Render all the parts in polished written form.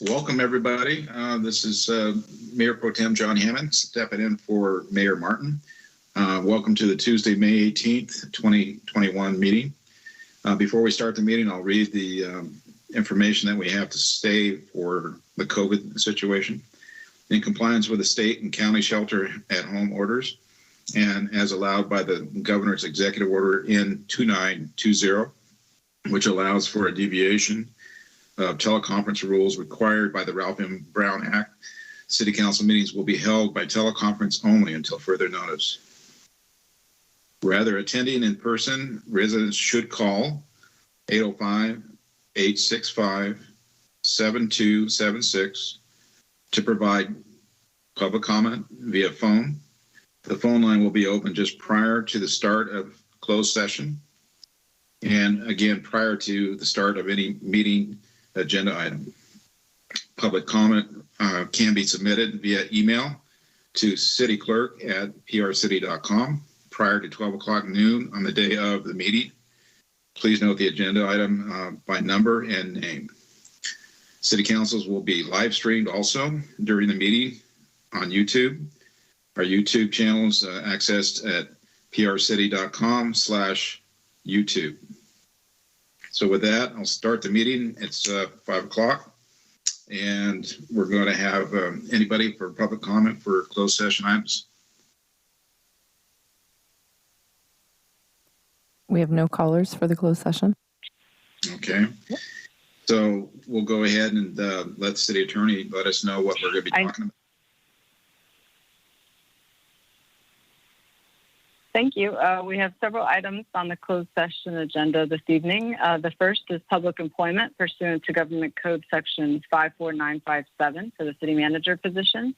Welcome, everybody. This is Mayor Pro Tem John Hammond stepping in for Mayor Martin. Welcome to the Tuesday, May 18th, 2021 meeting. Before we start the meeting, I'll read the information that we have to stay for the COVID situation. In compliance with the state and county shelter at home orders, and as allowed by the governor's executive order in 2920, which allows for a deviation of teleconference rules required by the Ralph M. Brown Act, City Council meetings will be held by teleconference only until further notice. Rather, attending in person, residents should call 805-865-7276 to provide public comment via phone. The phone line will be open just prior to the start of closed session, and again prior to the start of any meeting agenda item. Public comment can be submitted via email to cityclerk@prcity.com prior to 12 o'clock noon on the day of the meeting. Please note the agenda item by number and name. City councils will be live streamed also during the meeting on YouTube. Our YouTube channel is accessed at prcity.com/YouTube. So with that, I'll start the meeting. It's 5 o'clock, and we're going to have anybody for public comment for closed session items. We have no callers for the closed session. Okay. So we'll go ahead and let the city attorney let us know what we're going to be talking about. Thank you. We have several items on the closed session agenda this evening. The first is public employment pursuant to Government Code Section 54957 for the city manager position.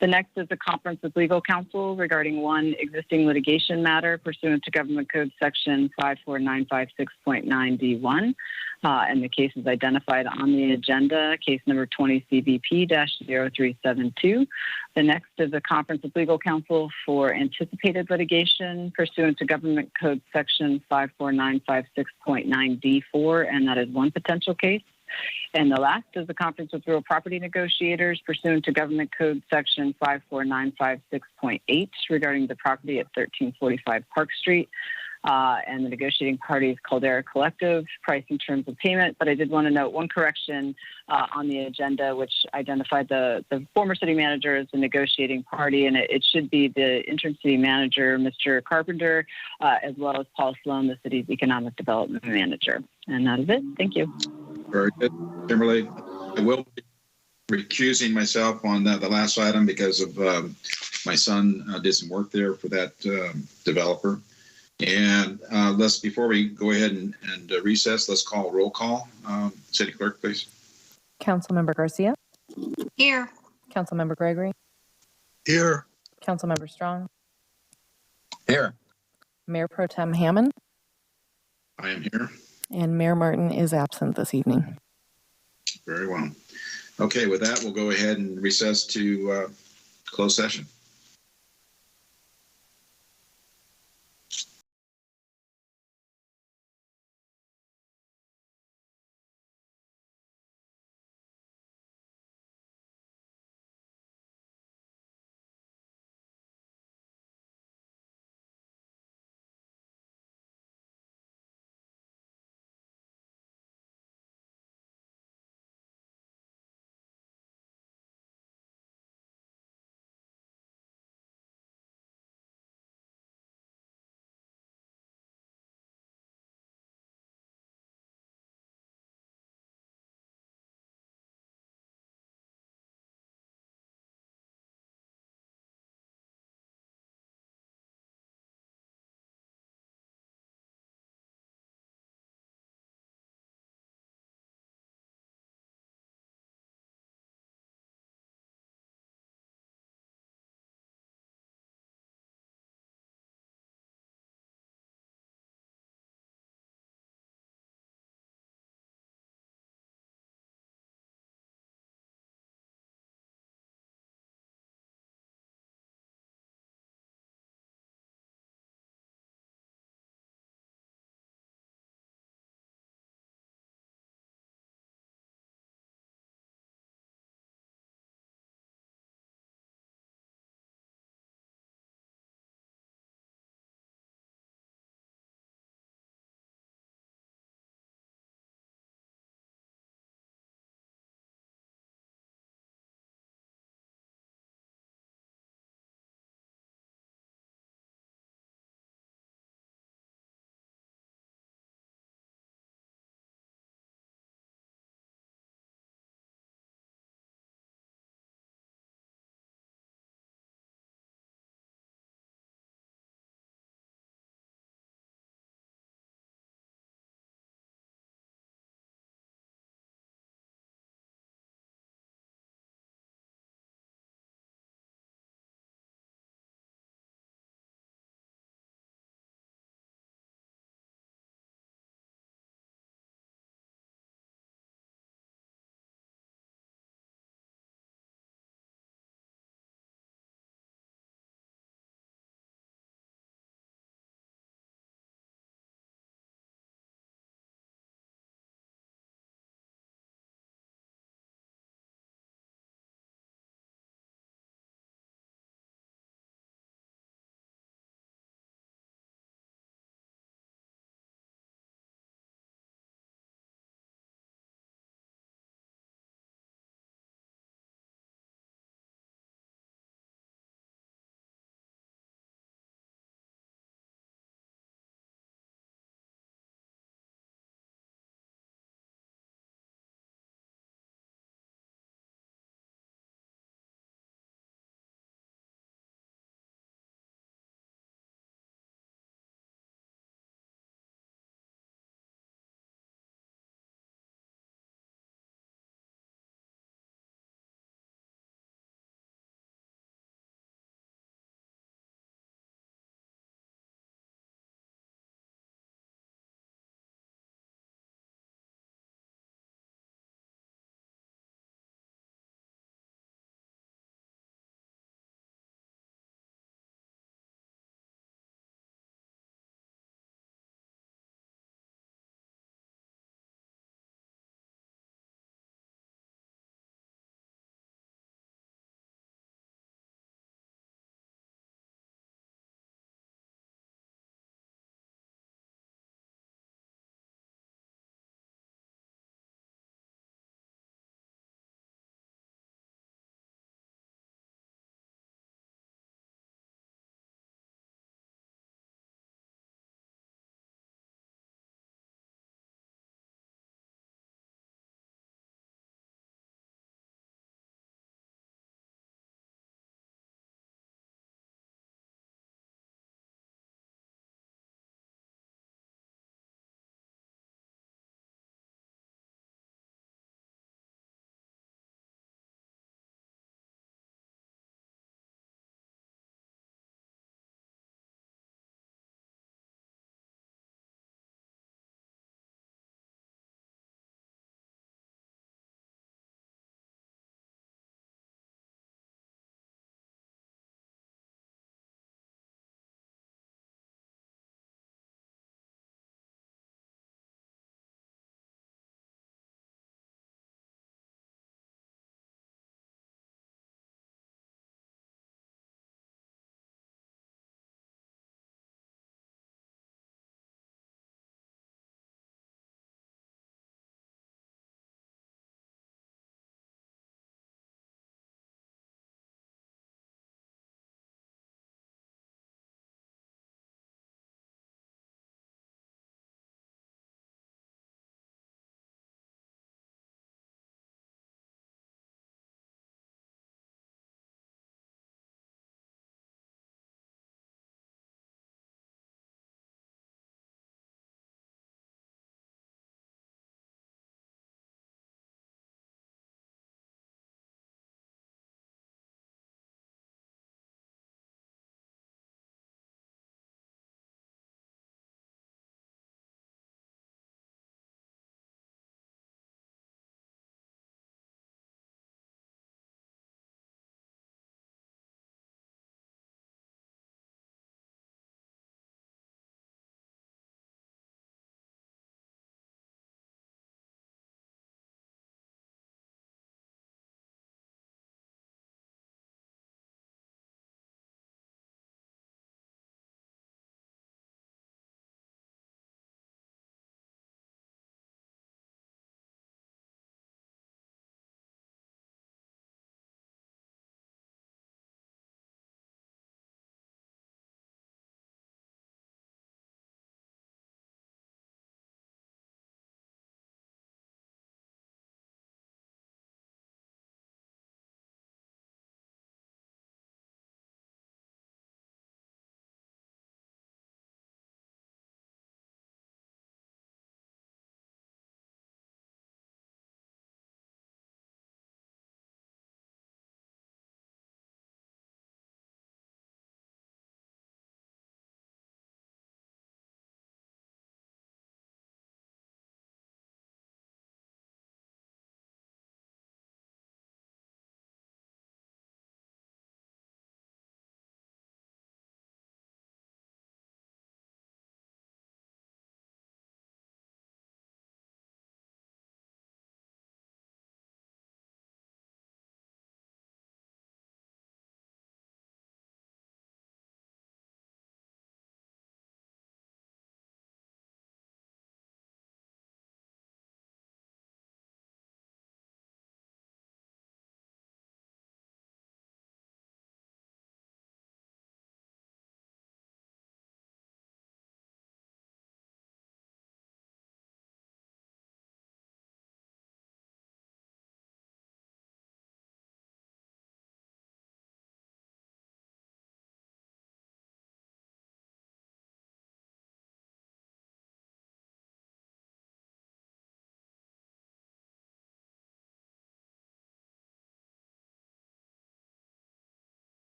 The next is a conference with legal counsel regarding one existing litigation matter pursuant to Government Code Section 54956.9D1. And the case is identified on the agenda, case number 20 CVP-0372. The next is a conference with legal counsel for anticipated litigation pursuant to Government Code Section 54956.9D4, and that is one potential case. And the last is the conference with real property negotiators pursuant to Government Code Section 54956.8 regarding the property at 1345 Park Street. And the negotiating party is Caldera Collective, price and terms of payment. But I did want to note one correction on the agenda, which identified the former city manager as the negotiating party, and it should be the interim city manager, Mr. Carpenter, as well as Paul Sloan, the city's economic development manager. And that is it. Thank you. Very good. Kimberly, I will be recusing myself on the last item because of my son did some work there for that developer. And before we go ahead and recess, let's call roll call. City Clerk, please. Councilmember Garcia. Here. Councilmember Gregory. Here. Councilmember Strong. Here. Mayor Pro Tem Hammond. I am here. And Mayor Martin is absent this evening. Very well. Okay, with that, we'll go ahead and recess to closed session.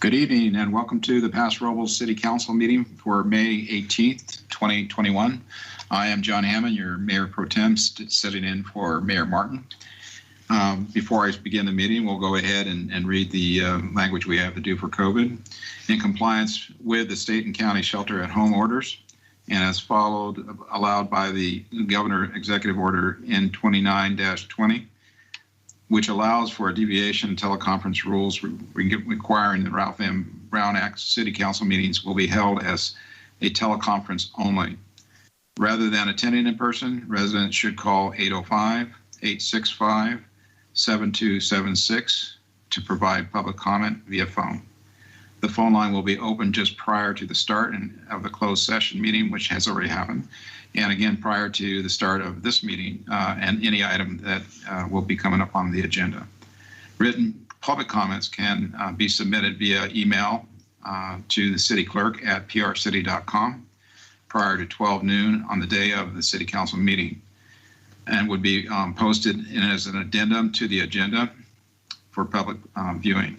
Good evening and welcome to the Paso Robles City Council meeting for May 18th, 2021. I am John Hammond, your Mayor Pro Tem, sitting in for Mayor Martin. Before I begin the meeting, we'll go ahead and read the language we have to do for COVID. In compliance with the state and county shelter at home orders, and as allowed by the Governor Executive Order N29-20, which allows for a deviation in teleconference rules requiring the Ralph M. Brown Act City Council meetings will be held as a teleconference only. Rather than attending in person, residents should call 805-865-7276 to provide public comment via phone. The phone line will be open just prior to the start of the closed session meeting, which has already happened, and again prior to the start of this meeting and any item that will be coming up on the agenda. Written public comments can be submitted via email to the city clerk at prcity.com prior to 12 noon on the day of the city council meeting, and would be posted as an addendum to the agenda for public viewing.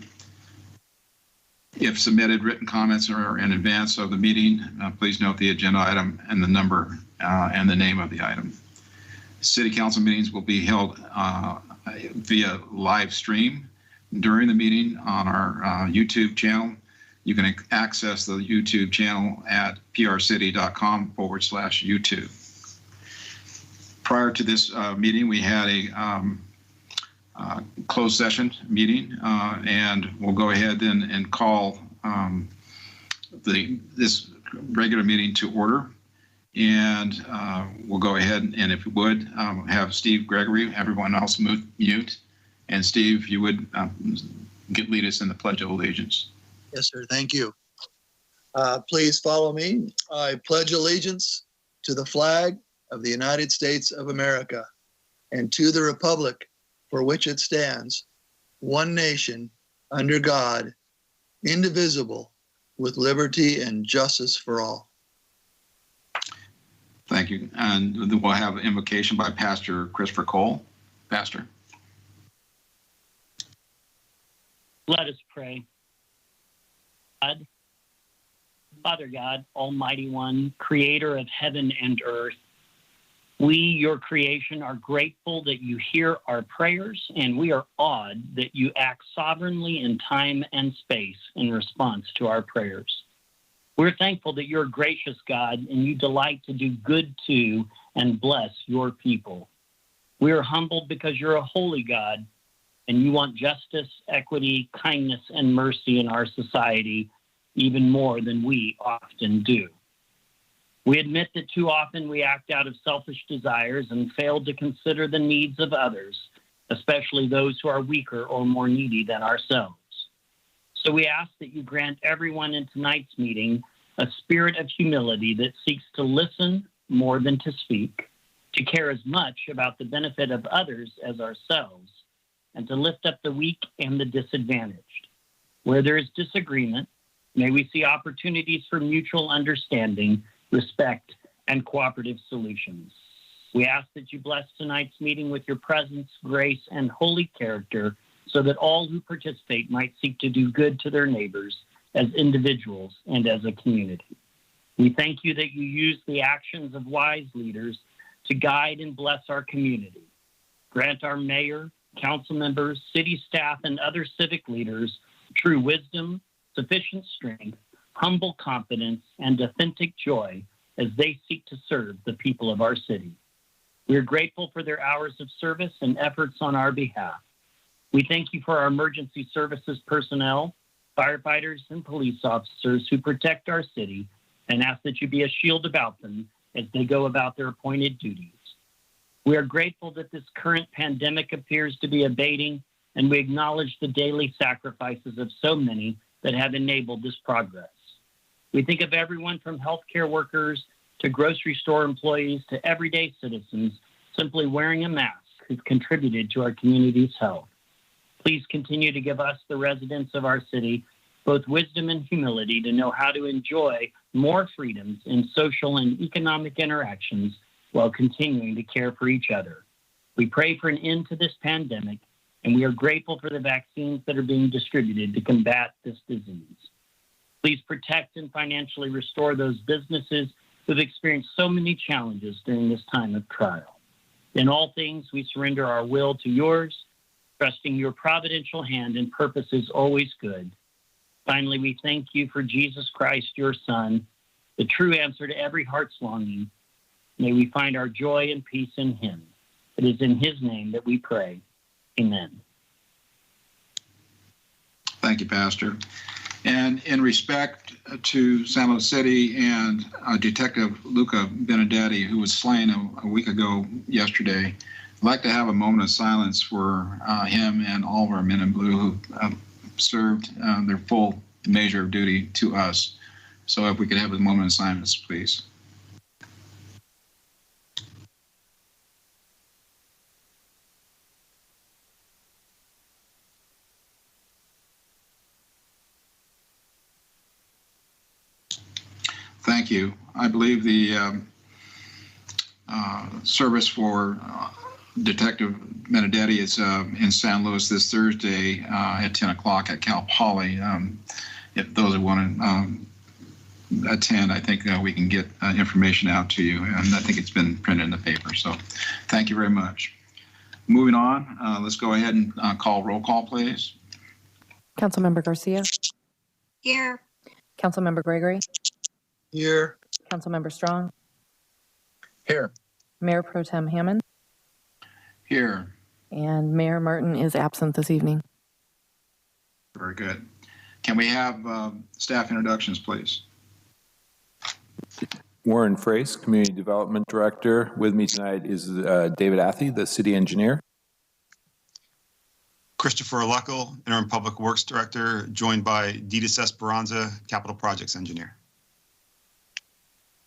If submitted written comments are in advance of the meeting, please note the agenda item and the number and the name of the item. City council meetings will be held via live stream during the meeting on our YouTube channel. You can access the YouTube channel at prcity.com/YouTube. Prior to this meeting, we had a closed session meeting, and we'll go ahead then and call this regular meeting to order. And we'll go ahead and, if you would, have Steve Gregory, everyone else mute. And Steve, if you would lead us in the Pledge of Allegiance. Yes, sir. Thank you. Please follow me. I pledge allegiance to the flag of the United States of America and to the republic for which it stands, one nation, under God, indivisible, with liberty and justice for all. Thank you. And we'll have an invocation by Pastor Christopher Cole. Pastor. Let us pray. God, Father God, Almighty One, creator of heaven and earth, we, your creation, are grateful that you hear our prayers, and we are awed that you act sovereignly in time and space in response to our prayers. We're thankful that you're a gracious God, and you delight to do good to and bless your people. We are humbled because you're a holy God, and you want justice, equity, kindness, and mercy in our society even more than we often do. We admit that too often we act out of selfish desires and fail to consider the needs of others, especially those who are weaker or more needy than ourselves. So we ask that you grant everyone in tonight's meeting a spirit of humility that seeks to listen more than to speak, to care as much about the benefit of others as ourselves, and to lift up the weak and the disadvantaged. Where there is disagreement, may we see opportunities for mutual understanding, respect, and cooperative solutions. We ask that you bless tonight's meeting with your presence, grace, and holy character so that all who participate might seek to do good to their neighbors as individuals and as a community. We thank you that you use the actions of wise leaders to guide and bless our community. Grant our mayor, council members, city staff, and other civic leaders true wisdom, sufficient strength, humble confidence, and authentic joy as they seek to serve the people of our city. We are grateful for their hours of service and efforts on our behalf. We thank you for our emergency services personnel, firefighters, and police officers who protect our city, and ask that you be a shield about them as they go about their appointed duties. We are grateful that this current pandemic appears to be abating, and we acknowledge the daily sacrifices of so many that have enabled this progress. We think of everyone from healthcare workers to grocery store employees to everyday citizens simply wearing a mask who've contributed to our community's health. Please continue to give us, the residents of our city, both wisdom and humility to know how to enjoy more freedoms in social and economic interactions while continuing to care for each other. We pray for an end to this pandemic and we are grateful for the vaccines that are being distributed to combat this disease. Please protect and financially restore those businesses who have experienced so many challenges during this time of trial. In all things, we surrender our will to yours, trusting your providential hand and purpose is always good. Finally, we thank you for Jesus Christ, your Son, the true answer to every heart's longing. May we find our joy and peace in him. It is in his name that we pray. Amen. Thank you, Pastor. And in respect to San Luis City and Detective Luca Benedetti, who was slain a week ago yesterday, I'd like to have a moment of silence for him and all of our men in blue who served their full measure of duty to us. So if we could have a moment of silence, please. Thank you. I believe the service for Detective Benedetti is in San Luis this Thursday at 10 o'clock at Cal Poly. If those who want to attend, I think we can get information out to you, and I think it's been printed in the paper. So thank you very much. Moving on, let's go ahead and call roll call, please. Councilmember Garcia, Here. Councilmember Gregory, Here. Councilmember Strong, Here. Mayor Pro Tem Hammond, Here. and Mayor Martin is absent this evening. Very good. Can we have staff introductions, please? Warren Frace, Community Development Director. With me tonight is David Athey, the City Engineer. Christopher Luckel, Interim Public Works Director, joined by Ditas Esperanza, Capital Projects Engineer.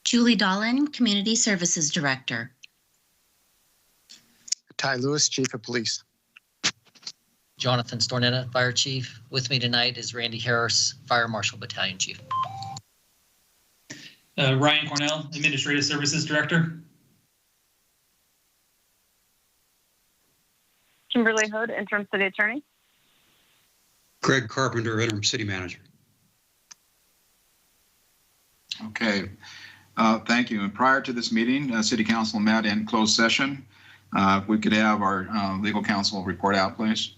Julie Dolan, Community Services Director. Ty Lewis, Chief of Police. Jonathan Stornetta, Fire Chief. With me tonight is Randy Harris, Fire Marshal Battalion Chief. Ryan Cornell, Administrative Services Director. Kimberly Hood, Interim City Attorney. Greg Carpenter, Interim City Manager. Okay. Thank you. And prior to this meeting, City Council met in closed session. If we could have our legal counsel report out, please.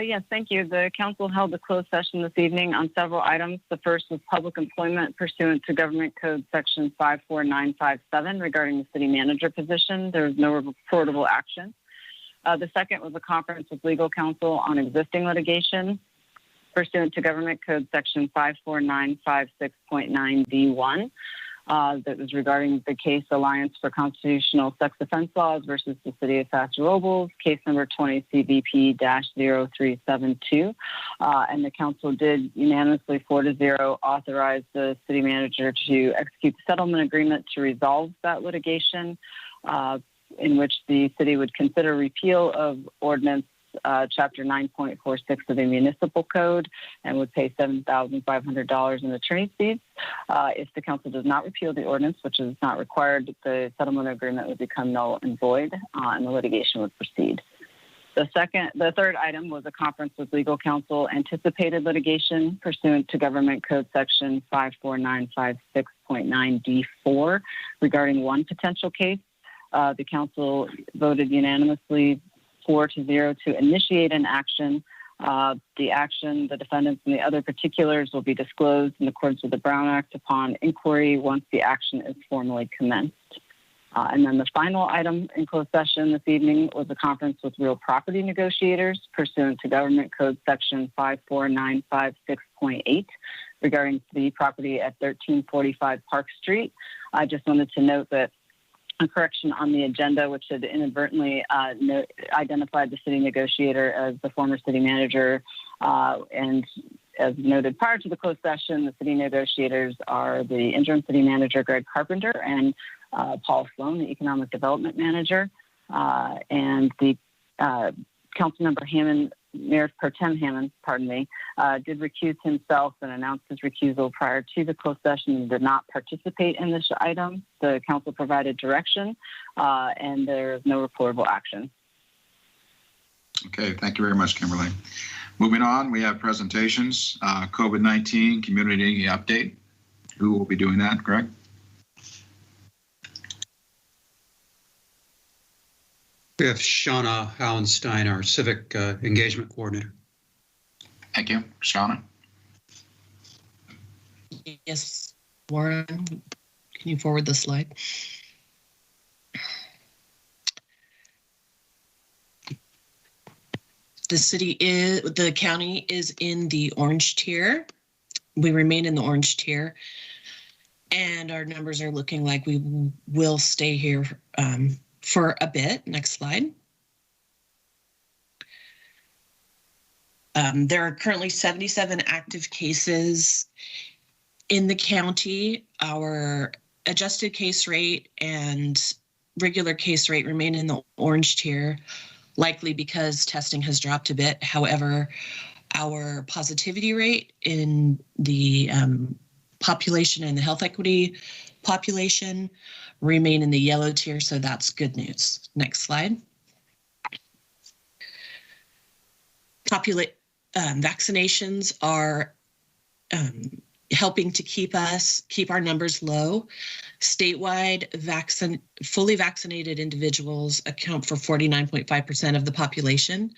Yes, thank you. The council held a closed session this evening on several items. The first was public employment pursuant to Government Code Section 54957 regarding the city manager position. There was no reportable action. The second was a conference with legal counsel on existing litigation pursuant to Government Code Section 54956.9D1. That was regarding the case Alliance for Constitutional Sex Offense Laws versus the City of Paso Robles, case number 20 CVP-0372. And the council did unanimously 4-0 authorize the city manager to execute the settlement agreement to resolve that litigation, in which the city would consider repeal of Ordinance Chapter 9.46 of the Municipal Code and would pay $7,500 in attorney's fees. If the council does not repeal the ordinance, which is not required, the settlement agreement would become null and void, and the litigation would proceed. The third item was a conference with legal counsel, anticipated litigation pursuant to Government Code Section 54956.9D4 regarding one potential case. The council voted unanimously 4-0 to initiate an action. The action, the defendants, and the other particulars will be disclosed in accordance with the Brown Act upon inquiry once the action is formally commenced. And then the final item in closed session this evening was a conference with real property negotiators pursuant to Government Code Section 54956.8 regarding the property at 1345 Park Street. I just wanted to note that a correction on the agenda, which had inadvertently identified the city negotiator as the former city manager. And as noted prior to the closed session, the city negotiators are the interim city manager, Greg Carpenter, and Paul Sloan, the economic development manager. And the Councilmember Hammond Mayor Pro Tem Hammond, did recuse himself and announced his recusal prior to the closed session and did not participate in this item. The council provided direction, and there is no reportable action. Okay, thank you very much, Kimberly. Moving on, we have presentations. COVID-19 community update. Who will be doing that, Greg? We have Shauna Howenstein, our Civic Engagement Coordinator. Thank you. Shauna? Yes, Warren, can you forward the slide? The county is in the orange tier. We remain in the orange tier, and our numbers are looking like we will stay here for a bit. Next slide. There are currently 77 active cases in the county. Our adjusted case rate and regular case rate remain in the orange tier, likely because testing has dropped a bit. However, our positivity rate in the population and the health equity population remain in the yellow tier, so that's good news. Next slide. Vaccinations are helping to keep our numbers low. Statewide, fully vaccinated individuals account for 49.5% of the population.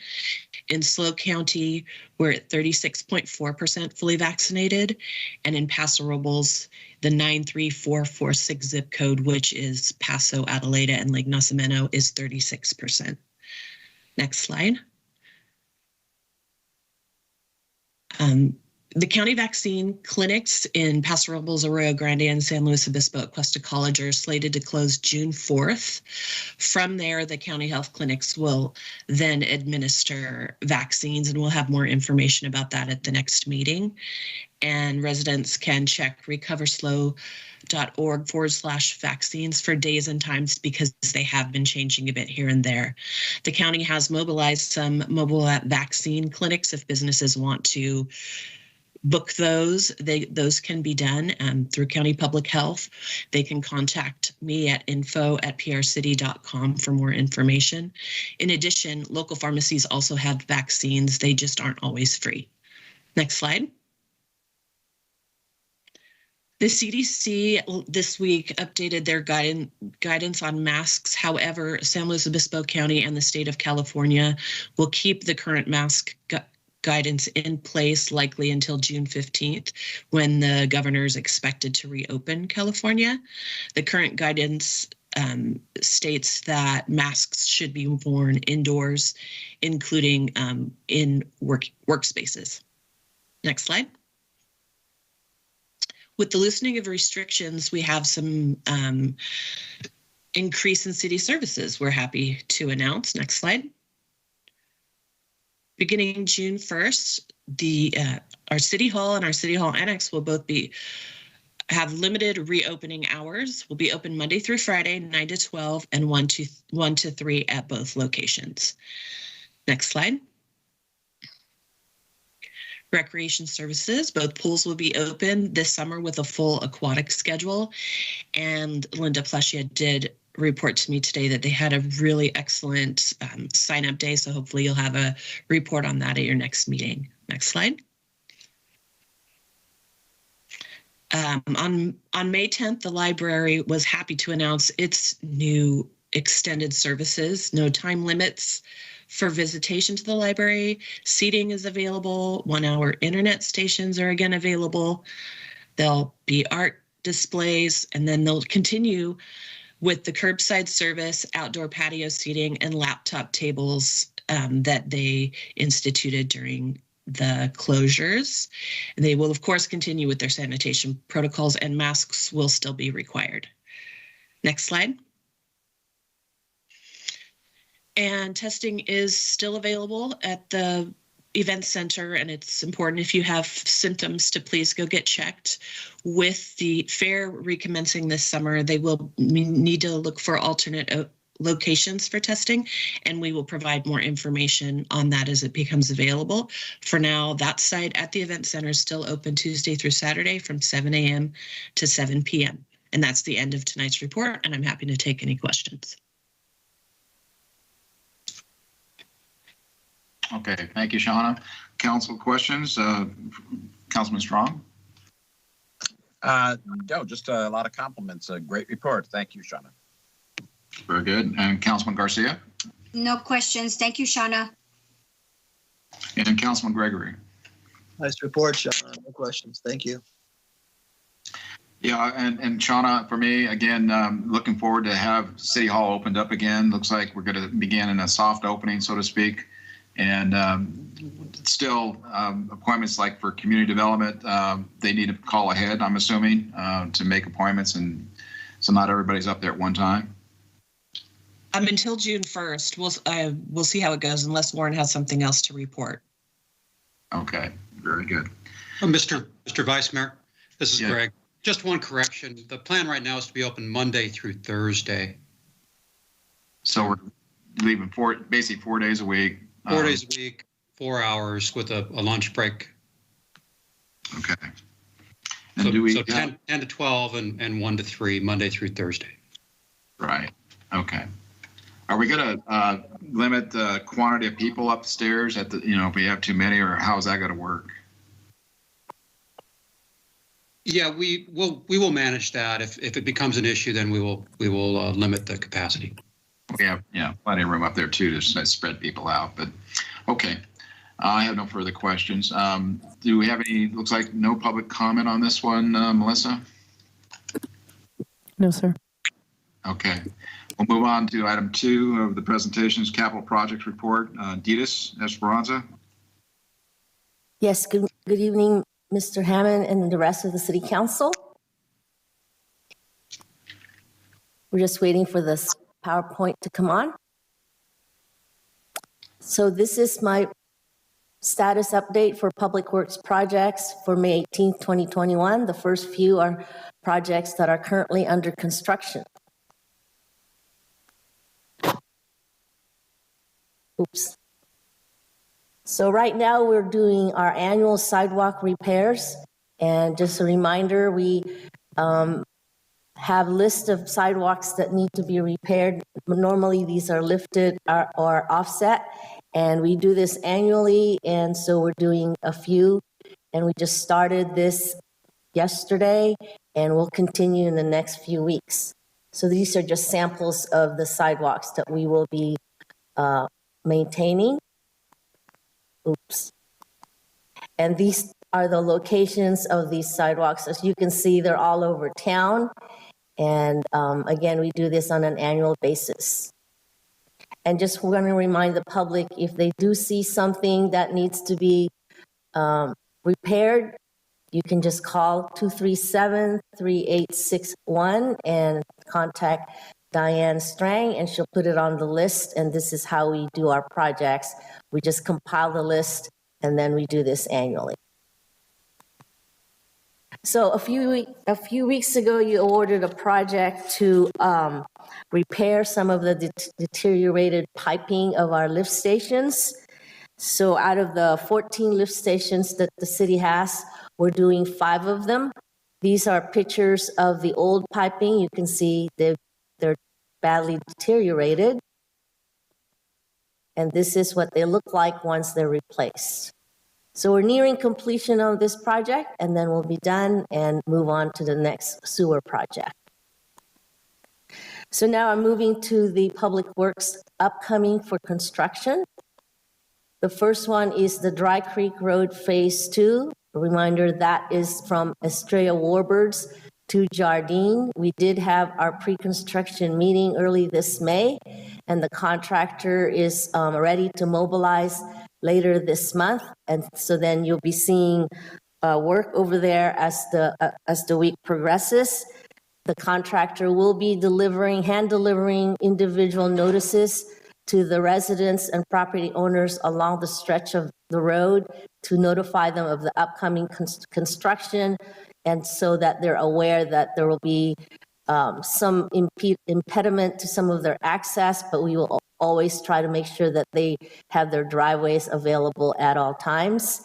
In SLO County, we're at 36.4% fully vaccinated. And in Paso Robles, the 93446 zip code, which is Paso, Adelaida, and Lake Nacimiento, is 36%. Next slide. The county vaccine clinics in Paso Robles, Arroyo, Grande, and San Luis Obispo at Cuesta College are slated to close June 4th. From there, the county health clinics will then administer vaccines, and we'll have more information about that at the next meeting. And residents can check recoverslow.org/vaccines for days and times because they have been changing a bit here and there. The county has mobilized some mobile vaccine clinics if businesses want to book those. Those can be done through County Public Health. They can contact me at info@prcity.com for more information. In addition, local pharmacies also have vaccines. They just aren't always free. Next slide. The CDC this week updated their guidance on masks. However, San Luis Obispo County and the state of California will keep the current mask guidance in place likely until June 15th, when the governor is expected to reopen California. The current guidance states that masks should be worn indoors, including in workspaces. Next slide. With the loosening of restrictions, we have some increase in city services we're happy to announce. Next slide. Beginning June 1st, our City Hall and our City Hall Annex will both have limited reopening hours. Will be open Monday through Friday, 9 to 12, and 1 to 3 at both locations. Next slide. Recreation services, both pools will be open this summer with a full aquatic schedule. And Linda Plescia did report to me today that they had a really excellent sign-up day. So hopefully you'll have a report on that at your next meeting. Next slide. On May 10th, the library was happy to announce its new extended services, no time limits for visitation to the library. Seating is available. 1-hour internet stations are again available. There'll be art displays, and then they'll continue with the curbside service, outdoor patio seating, and laptop tables that they instituted during the closures. They will, of course, continue with their sanitation protocols, and masks will still be required. Next slide. And testing is still available at the event center, and it's important if you have symptoms to please go get checked. With the fair recommencing this summer, they will need to look for alternate locations for testing, and we will provide more information on that as it becomes available. For now, that site at the event center is still open Tuesday through Saturday from 7 a.m. to 7 p.m. And that's the end of tonight's report, and I'm happy to take any questions. Okay, thank you, Shauna. Council questions? Councilman Strong? No, just a lot of compliments. A great report. Thank you, Shauna. Very good. And Councilman Garcia? No questions. Thank you, Shauna. And Councilman Gregory? Nice report, Shauna. No questions. Thank you. Yeah, and Shauna, for me, again, looking forward to have City Hall opened up again. Looks like we're going to begin in a soft opening, so to speak. And still, appointments like for community development, they need to call ahead, I'm assuming, to make appointments. And so not everybody's up there at one time. Until June 1st. We'll see how it goes unless Warren has something else to report. Okay, very good. Mr. Vice Mayor, this is Yeah. Greg. Just one correction. The plan right now is to be open Monday through Thursday. So we're leaving basically 4 days a week. 4 days a week, 4 hours with a lunch break. Okay. And do we so 10 to 12 and 1 to 3, Monday through Thursday. Right. Okay. Are we going to limit the quantity of people upstairs at the, if we have too many, or how's that going to work? Yeah, we will manage that. If it becomes an issue, then we will limit the capacity. We have plenty of room up there too to spread people out. But okay, I have no further questions. Do we have any? Looks like no public comment on this one, Melissa. No, sir. Okay, we'll move on to item 2 of the presentation's capital projects report. Ditas Esperanza. Yes. Good evening, Mr. Hammond and the rest of the City Council. We're just waiting for this PowerPoint to come on. So this is my status update for Public Works projects for May 18th, 2021. The first few are projects that are currently under construction. Oops. So right now we're doing our annual sidewalk repairs. And just a reminder, we have a list of sidewalks that need to be repaired. Normally these are lifted or offset, and we do this annually. And so we're doing a few, and we just started this yesterday, and we'll continue in the next few weeks. So these are just samples of the sidewalks that we will be maintaining. Oops. And these are the locations of these sidewalks. As you can see, they're all over town. And again, we do this on an annual basis. And just want to remind the public, if they do see something that needs to be repaired, you can just call 237-3861 and contact Diane Strang, and she'll put it on the list. And this is how we do our projects. We just compile the list, and then we do this annually. So a few weeks ago, you awarded a project to repair some of the deteriorated piping of our lift stations. So out of the 14 lift stations that the city has, we're doing 5 of them. These are pictures of the old piping. You can see they're badly deteriorated. And this is what they look like once they're replaced. So we're nearing completion of this project, and then we'll be done and move on to the next sewer project. So now I'm moving to the Public Works upcoming for construction. The first one is the Dry Creek Road Phase 2. A reminder, that is from Estrella Warbirds to Jardine. We did have our pre-construction meeting early this May, and the contractor is ready to mobilize later this month. And so then you'll be seeing work over there as the week progresses. The contractor will be hand delivering individual notices to the residents and property owners along the stretch of the road to notify them of the upcoming construction, and so that they're aware that there will be some impediment to some of their access, but we will always try to make sure that they have their driveways available at all times.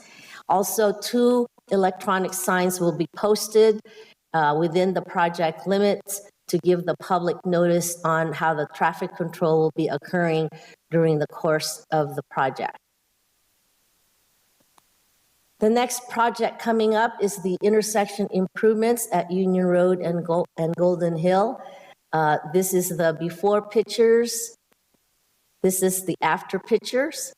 Also, 2 electronic signs will be posted within the project limits to give the public notice on how the traffic control will be occurring during the course of the project. The next project coming up is the intersection improvements at Union Road and Golden Hill. This is the before pictures. This is the after pictures.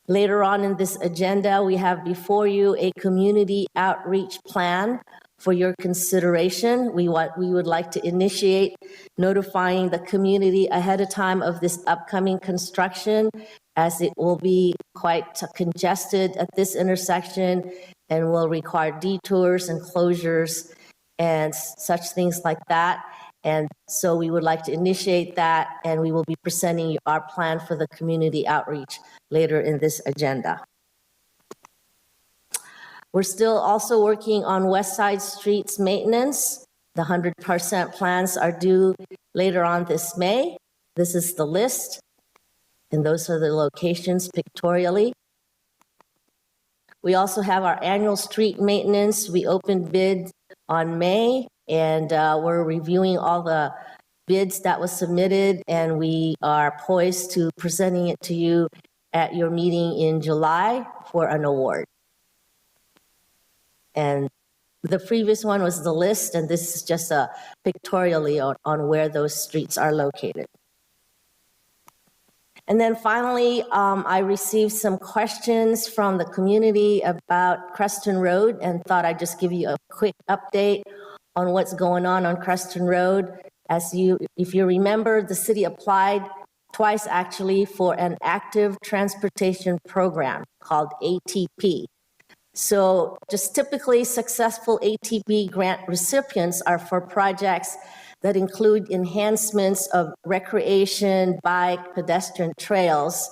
Later on in this agenda, we have before you a community outreach plan for your consideration. We would like to initiate notifying the community ahead of time of this upcoming construction, as it will be quite congested at this intersection and will require detours and closures and such things like that. And so we would like to initiate that, and we will be presenting you our plan for the community outreach later in this agenda. We're still also working on West Side Streets maintenance. The 100% plans are due later on this May. This is the list, and those are the locations pictorially. We also have our annual street maintenance. We opened bid on May, and we're reviewing all the bids that was submitted, and we are poised to presenting it to you at your meeting in July for an award. And the previous one was the list, and this is just pictorially on where those streets are located. And then finally, I received some questions from the community about Creston Road and thought I'd just give you a quick update on what's going on Creston Road. If you remember, the city applied twice actually for an active transportation program called ATP. So just typically successful ATP grant recipients are for projects that include enhancements of recreation, bike, pedestrian trails.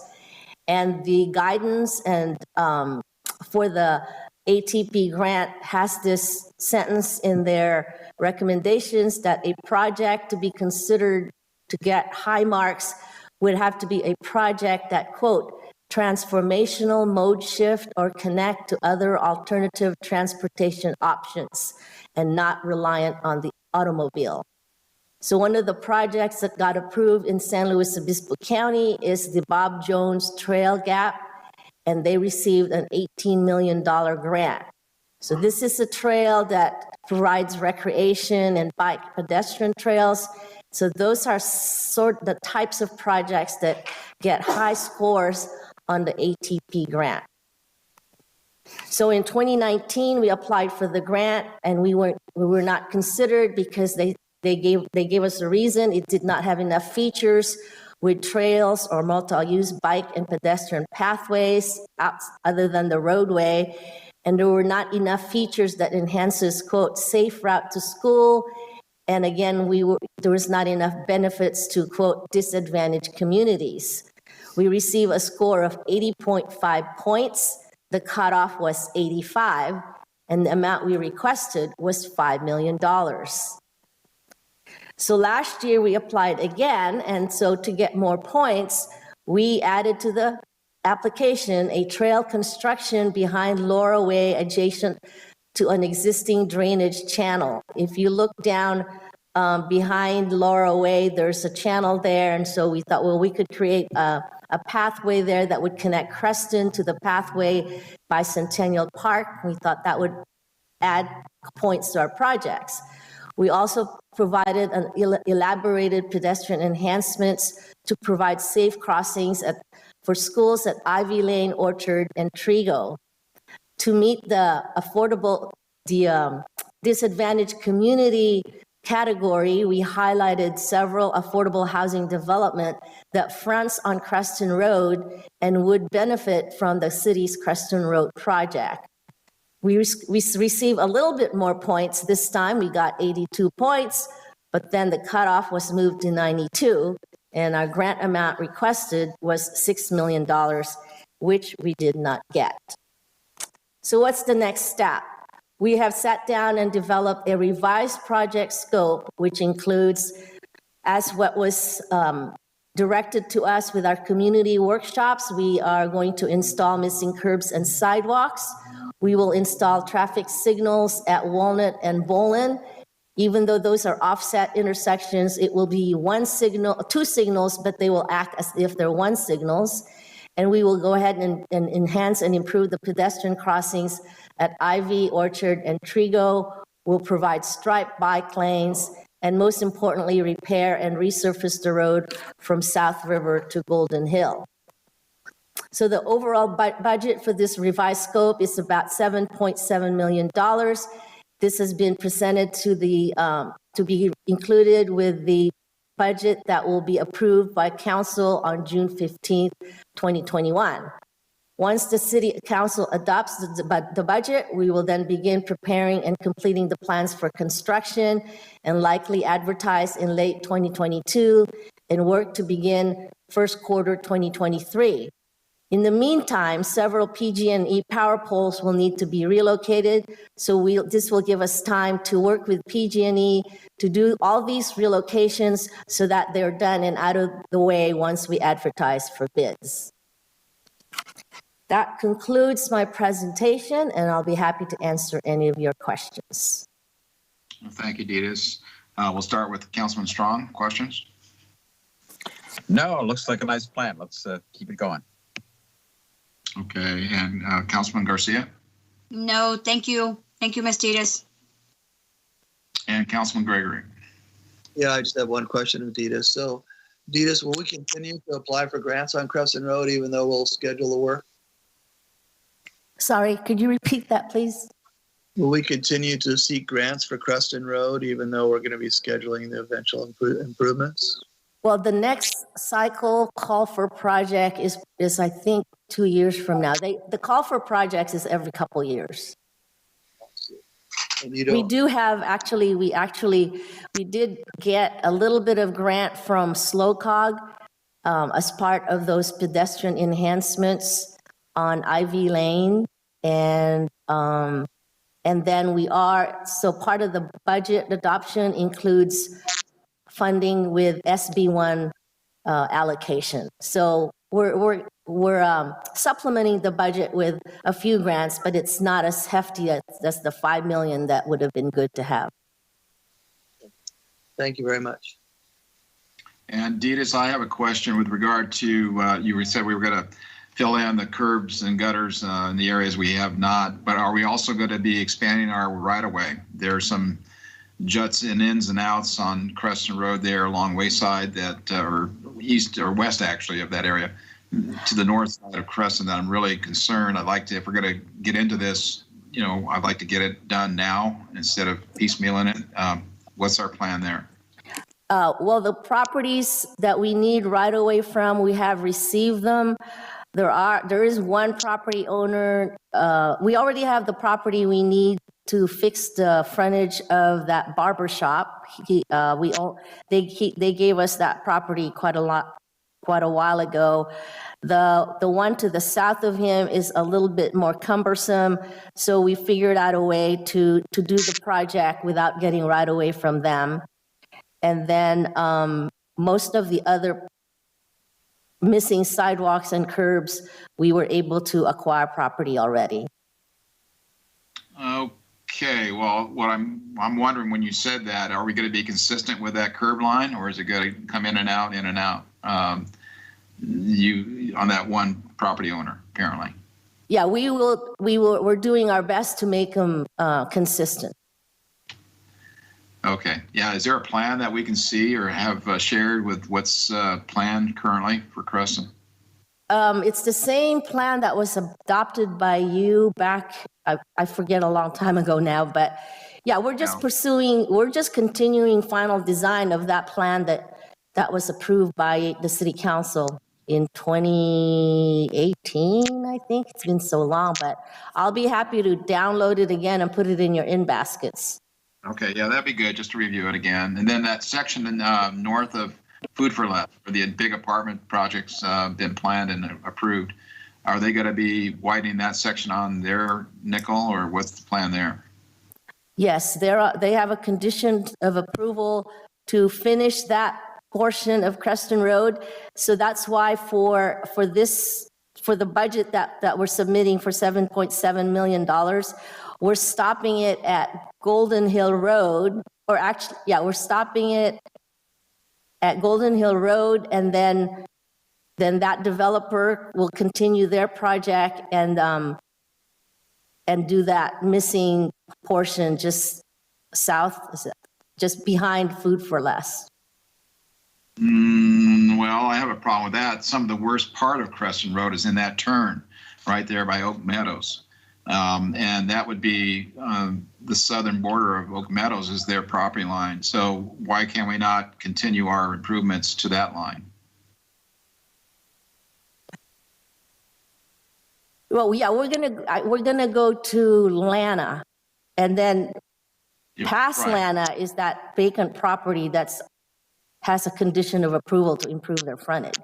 And the guidance and for the ATP grant has this sentence in their recommendations that a project to be considered to get high marks would have to be a project that, quote, transformational mode shift or connect to other alternative transportation options and not reliant on the automobile. So one of the projects that got approved in San Luis Obispo County is the Bob Jones Trail Gap, and they received an $18 million grant. So this is a trail that provides recreation and bike pedestrian trails. So those are the types of projects that get high scores on the ATP grant. So in 2019, we applied for the grant, and we were not considered because they gave us a reason. It did not have enough features with trails or multi-use bike and pedestrian pathways other than the roadway. And there were not enough features that enhances, quote, safe route to school. And again, there was not enough benefits to, quote, disadvantaged communities. We received a score of 80.5 points. The cutoff was 85, and the amount we requested was $5 million. So last year we applied again, and so to get more points, we added to the application a trail construction behind Laura Way adjacent to an existing drainage channel. If you look down behind Laura Way, there's a channel there, and so we thought, well, we could create a pathway there that would connect Creston to the pathway by Centennial Park. We thought that would add points to our projects. We also provided an elaborated pedestrian enhancements to provide safe crossings for schools at Ivy Lane, Orchard, and Trigo. To meet the disadvantaged community category, we highlighted several affordable housing development that fronts on Creston Road and would benefit from the city's Creston Road project. We received a little bit more points this time. We got 82 points, but then the cutoff was moved to 92, and our grant amount requested was $6 million, which we did not get. So what's the next step? We have sat down and developed a revised project scope, which includes, as what was directed to us with our community workshops, we are going to install missing curbs and sidewalks. We will install traffic signals at Walnut and Bolin. Even though those are offset intersections, it will be one signal, two signals, but they will act as if they're one signals. And we will go ahead and enhance and improve the pedestrian crossings at Ivy, Orchard, and Trigo. We'll provide striped bike lanes, and most importantly, repair and resurface the road from South River to Golden Hill. So the overall budget for this revised scope is about $7.7 million. This has been presented to be included with the budget that will be approved by Council on June 15th, 2021. Once the City Council adopts the budget, we will then begin preparing and completing the plans for construction and likely advertise in late 2022 and work to begin first quarter 2023. In the meantime, several PG&E power poles will need to be relocated, so this will give us time to work with PG&E to do all these relocations so that they're done and out of the way once we advertise for bids. That concludes my presentation, and I'll be happy to answer any of your questions. Well, thank you, Ditas. We'll start with Councilman Strong. Questions? No, it looks like a nice plan. Let's keep it going. Okay, and Councilman Garcia? No, thank you. Thank you, Ms. Ditas. And Councilman Gregory? Yeah, I just have one question of Ditas. So, Ditas, will we continue to apply for grants on Creston Road even though we'll schedule the work? Sorry, could you repeat that, please? Will we continue to seek grants for Creston Road even though we're going to be scheduling the eventual improvements? Well, the next cycle call for project is I think 2 years from now. The call for projects is every couple years. And you don't... We do have we did get a little bit of grant from SlowCog as part of those pedestrian enhancements on Ivy Lane, and then so part of the budget adoption includes funding with SB1 allocation. So we're supplementing the budget with a few grants, but it's not as hefty as the $5 million that would have been good to have. Thank you very much. And Ditas, I have a question with regard to, you said we were going to fill in the curbs and gutters in the areas we have not, but are we also going to be expanding our right-of-way? There are some juts and ins and outs on Creston Road there along Wayside that or east or west actually of that area to the north side of Creston that I'm really concerned. I'd like to, if we're going to get into this, I'd like to get it done now instead of piecemealing it. What's our plan there? Well, the properties that we need right away from, we have received them. There is one property owner. We already have the property we need to fix the frontage of that barber shop. They gave us that property quite a while ago. The one to the south of him is a little bit more cumbersome, so we figured out a way to do the project without getting right away from them. And then most of the other missing sidewalks and curbs, we were able to acquire property already. Okay, well, what I'm wondering when you said that, are we going to be consistent with that curb line, or is it going to come in and out? On that one property owner, apparently. Yeah, we're doing our best to make them consistent. Okay, yeah, is there a plan that we can see or have shared with what's planned currently for Creston? It's the same plan that was adopted by you back, I forget, a long time ago now, but yeah, we're just continuing final design of that plan that was approved by the City Council in 2018, I think. It's been so long, but I'll be happy to download it again and put it in your in baskets. Okay, yeah, that'd be good, just to review it again. And then that section in, north of Food for Less, where the big apartment projects been planned and approved, are they going to be widening that section on their nickel, or what's the plan there? Yes, they have a condition of approval to finish that portion of Creston Road. So that's why for the budget that we're submitting for $7.7 million, we're stopping it at Golden Hill Road, or actually, yeah, we're stopping it at Golden Hill Road, and then that developer will continue their project and do that missing portion just south, just behind Food for Less. Well, I have a problem with that. Some of the worst part of Creston Road is in that turn right there by Oak Meadows. And that would be the southern border of Oak Meadows is their property line. So why can't we not continue our improvements to that line? Well, yeah, we're gonna go to Lana, and then past Lana is that vacant property has a condition of approval to improve their frontage.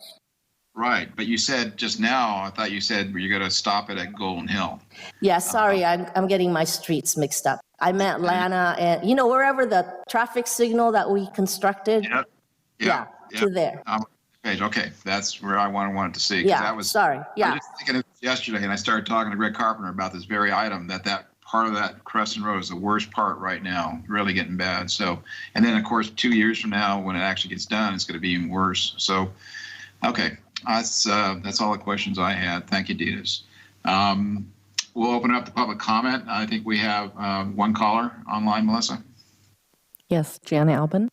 Right, but you said just now, I thought you said you're going to stop it at Golden Hill. Yeah, sorry, I'm getting my streets mixed up. I meant Lana and, wherever the traffic signal that we constructed. Yep. To there. Okay, that's where I wanted to see. Yeah, sorry, yeah. I was just thinking of it yesterday, and I started talking to Greg Carpenter about this very item, that part of that Creston Road is the worst part right now, really getting bad. So, and then of course, 2 years from now, when it actually gets done, it's going to be even worse. So, okay, that's all the questions I had. Thank you, Ditas. We'll open up the public comment. I think we have one caller online, Melissa. Yes, Jan Albin.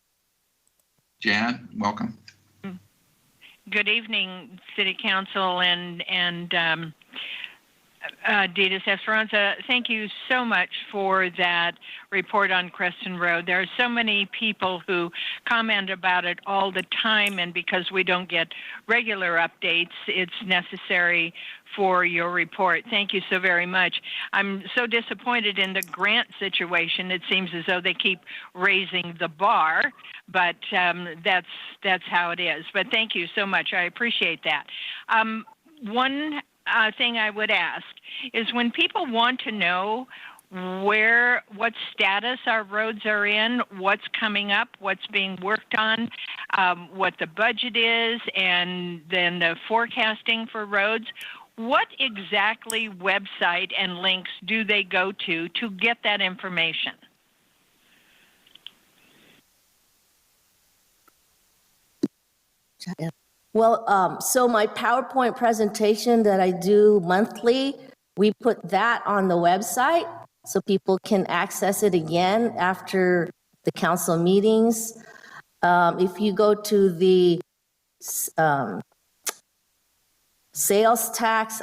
Jan, welcome. Good evening, City Council and Ditas Esperanza. Thank you so much for that report on Creston Road. There are so many people who comment about it all the time, and because we don't get regular updates, it's necessary for your report. Thank you so very much. I'm so disappointed in the grant situation. It seems as though they keep raising the bar, but that's how it is. But thank you so much. I appreciate that. One thing I would ask is when people want to know what status our roads are in, what's coming up, what's being worked on, what the budget is, and then the forecasting for roads, what exactly website and links do they go to get that information? Well, so my PowerPoint presentation that I do monthly, we put that on the website so people can access it again after the council meetings. If you go to the sales tax,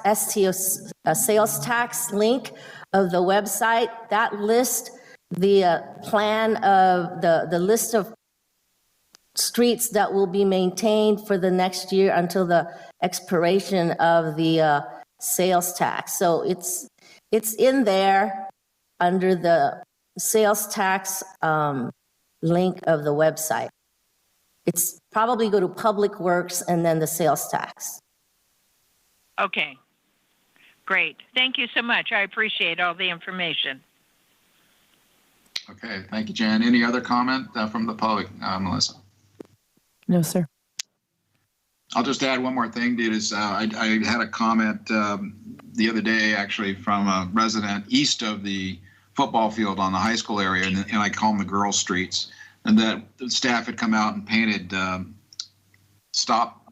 sales tax link of the website, that lists the plan of the list of streets that will be maintained for the next year until the expiration of the sales tax. So it's in there under the sales tax link of the website. It's probably go to Public Works and then the sales tax. Okay, great. Thank you so much. I appreciate all the information. Okay, thank you, Jan. Any other comment from the public, Melissa? No, sir. I'll just add one more thing, Ditas. I had a comment the other day, actually, from a resident east of the football field on the high school area, and I call them the girl streets, and that the staff had come out and painted stop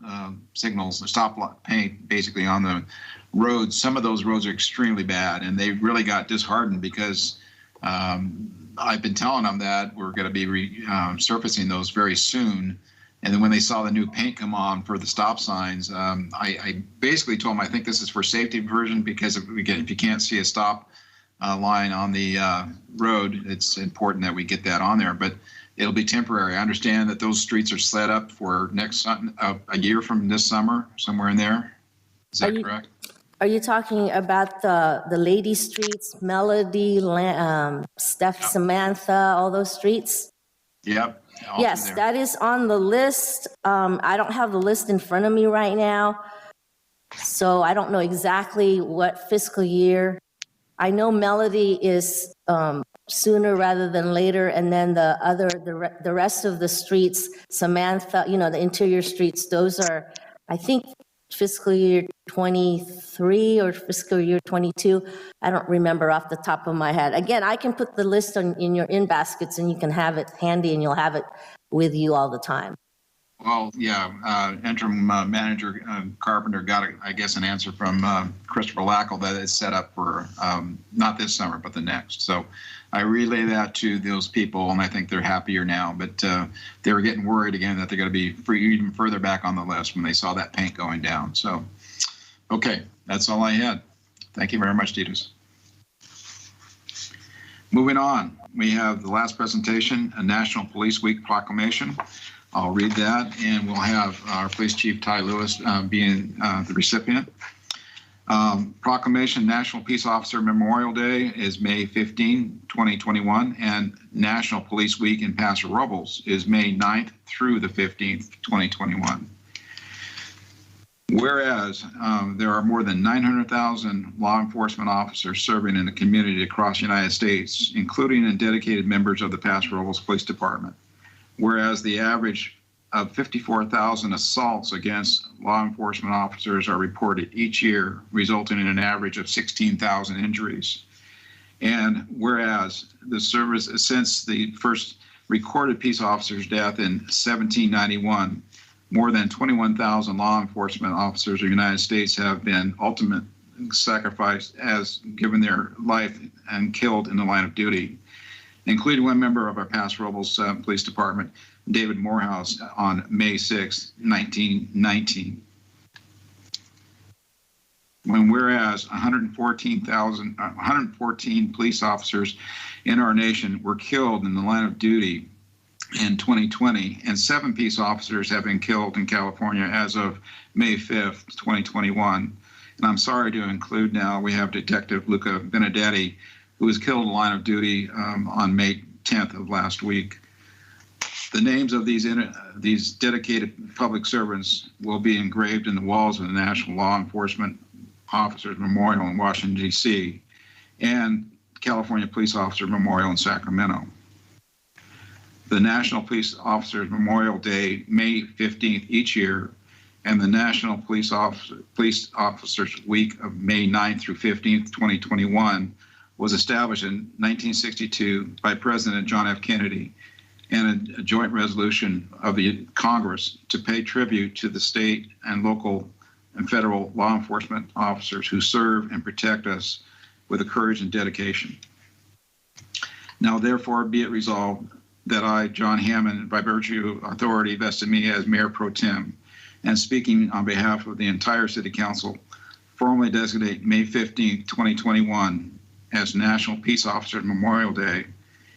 signals, or stop paint, basically, on the roads. Some of those roads are extremely bad, and they really got disheartened because I've been telling them that we're going to be resurfacing those very soon. And then when they saw the new paint come on for the stop signs, I basically told them, I think this is for safety version, because if you can't see a stop line on the road, it's important that we get that on there. But it'll be temporary. I understand that those streets are set up for a year from this summer, somewhere in there. Is that correct? Are you talking about the lady streets, Melody, Steph, Samantha, all those streets? Yep. Yes, that is on the list. I don't have the list in front of me right now, so I don't know exactly what fiscal year I know Melody is sooner rather than later, and then the rest of the streets, Samantha, the interior streets, those are, I think, fiscal year 23 or fiscal year 22. I don't remember off the top of my head. Again, I can put the list in your in baskets, and you can have it handy, and you'll have it with you all the time. Well, yeah, interim manager Carpenter got, I guess, an answer from Christopher Lackle that it's set up for not this summer, but the next. So I relay that to those people, and I think they're happier now. But they were getting worried again that they're going to be even further back on the list when they saw that paint going down. So, okay, that's all I had. Thank you very much, Titus. Moving on, we have the last presentation, a National Police Week proclamation. I'll read that, and we'll have our Police Chief Ty Lewis being the recipient. Proclamation National Peace Officer Memorial Day is May 15, 2021, and National Police Week in Paso Robles is May 9th through the 15th, 2021. Whereas there are more than 900,000 law enforcement officers serving in the community across the United States, including and dedicated members of the Paso Robles Police Department. Whereas the average of 54,000 assaults against law enforcement officers are reported each year, resulting in an average of 16,000 injuries. And whereas the service, since the first recorded peace officer's death in 1791, more than 21,000 law enforcement officers of the United States have been ultimate sacrificed as given their life and killed in the line of duty, including one member of our Paso Robles Police Department, David Morehouse, on May 6, 1919. When whereas 114 police officers in our nation were killed in the line of duty in 2020, and 7 peace officers have been killed in California as of May 5th, 2021. And I'm sorry to include now, we have Detective Luca Benedetti, who was killed in the line of duty on May 10th of last week. The names of these dedicated public servants will be engraved in the walls of the National Law Enforcement Officers Memorial in Washington, D.C., and California Police Officer Memorial in Sacramento. The National Police Officers Memorial Day, May 15th each year, and the National Police Officers Week of May 9th through 15th, 2021, was established in 1962 by President John F. Kennedy and a joint resolution of the Congress to pay tribute to the state and local and federal law enforcement officers who serve and protect us with the courage and dedication. Now, therefore, be it resolved that I, John Hammond, by virtue of authority vested in me as Mayor Pro Tem, and speaking on behalf of the entire City Council, formally designate May 15, 2021 as National Peace Officers Memorial Day,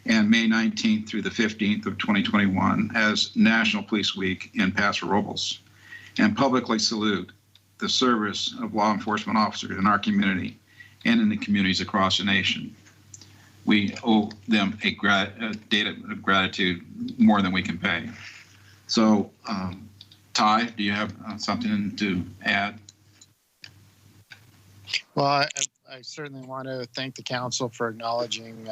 and May 19th through the 15th of 2021 as National Police Week in Paso Robles, and publicly salute the service of law enforcement officers in our community and in the communities across the nation. We owe them a debt of gratitude more than we can pay. So, Ty, do you have something to add? Well, I certainly want to thank the council for acknowledging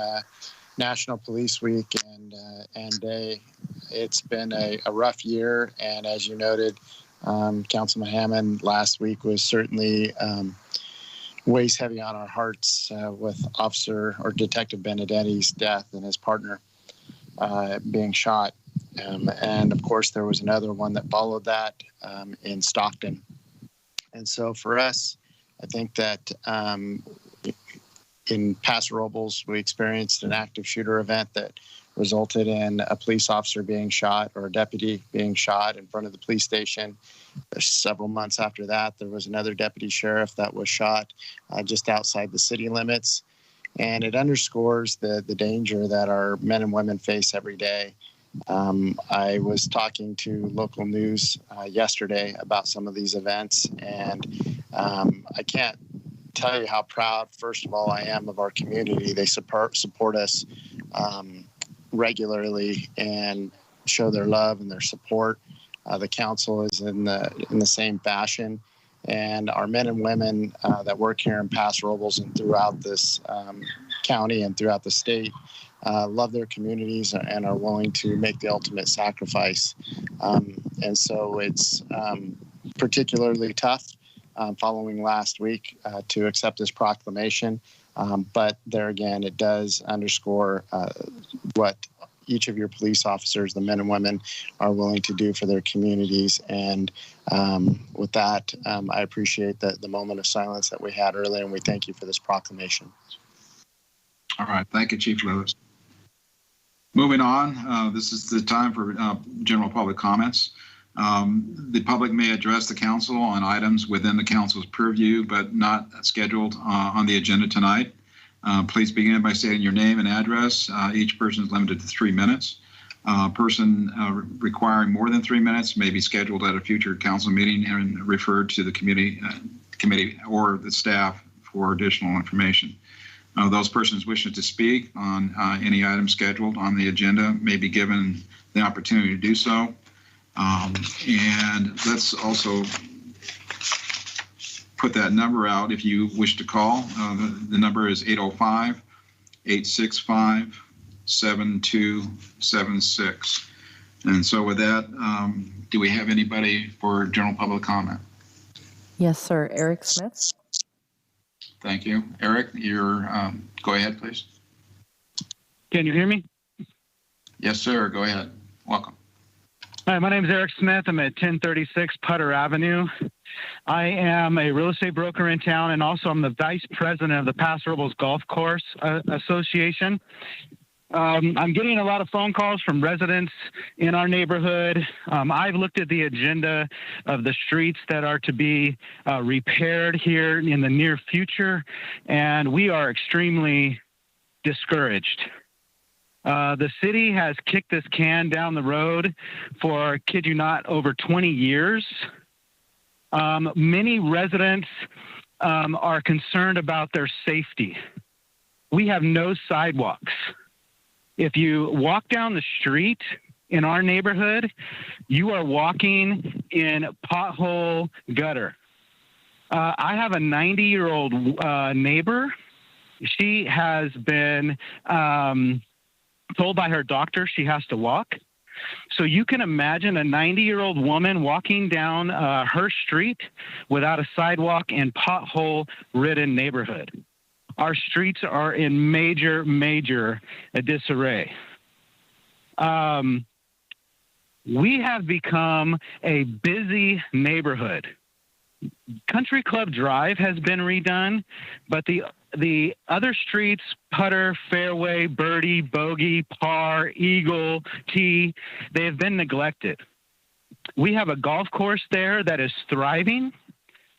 National Police Week and Day. It's been a rough year, and as you noted, Councilman Hammond last week was certainly weighs heavy on our hearts with Officer or Detective Benedetti's death and his partner being shot. And of course, there was another one that followed that in Stockton. And so for us, I think that in Paso Robles, we experienced an active shooter event that resulted in a police officer being shot or a deputy being shot in front of the police station. Several months after that, there was another deputy sheriff that was shot just outside the city limits. And it underscores the danger that our men and women face every day. I was talking to local news yesterday about some of these events, and I can't tell you how proud, first of all, I am of our community. They support us regularly and show their love and their support. The council is in the same fashion, And our men and women that work here in Paso Robles and throughout this county and throughout the state love their communities and are willing to make the ultimate sacrifice. And so it's particularly tough following last week to accept this proclamation. But there again, it does underscore what each of your police officers, the men and women, are willing to do for their communities. And with that, I appreciate the moment of silence that we had earlier, and we thank you for this proclamation. All right. Thank you, Chief Lewis. Moving on, this is the time for general public comments. The public may address the council on items within the council's purview, but not scheduled on the agenda tonight. Please begin by stating your name and address. Each person is limited to 3 minutes. A person requiring more than 3 minutes may be scheduled at a future council meeting and referred to the committee or the staff for additional information. Those persons wishing to speak on any item scheduled on the agenda may be given the opportunity to do so. And let's also put that number out if you wish to call. The number is 805-865-7276. And so with that, do we have anybody for general public comment? Yes, sir. Eric Smith. Thank you. Eric, go ahead, please. Can you hear me? Yes, sir. Go ahead. Welcome. Hi, my name is Eric Smith. I'm at 1036 Putter Avenue. I am a real estate broker in town, and also I'm the vice president of the Paso Robles Golf Course Association. I'm getting a lot of phone calls from residents in our neighborhood. I've looked at the agenda of the streets that are to be repaired here in the near future, and we are extremely discouraged. The city has kicked this can down the road for, kid you not, over 20 years. Many residents are concerned about their safety. We have no sidewalks. If you walk down the street in our neighborhood, you are walking in pothole gutter. I have a 90-year-old neighbor. She has been told by her doctor she has to walk. So you can imagine a 90-year-old woman walking down her street without a sidewalk in pothole-ridden neighborhood. Our streets are in major disarray. We have become a busy neighborhood. Country Club Drive has been redone, but the other streets, Putter, Fairway, Birdie, Bogey, Par, Eagle, Tee, they have been neglected. We have a golf course there that is thriving.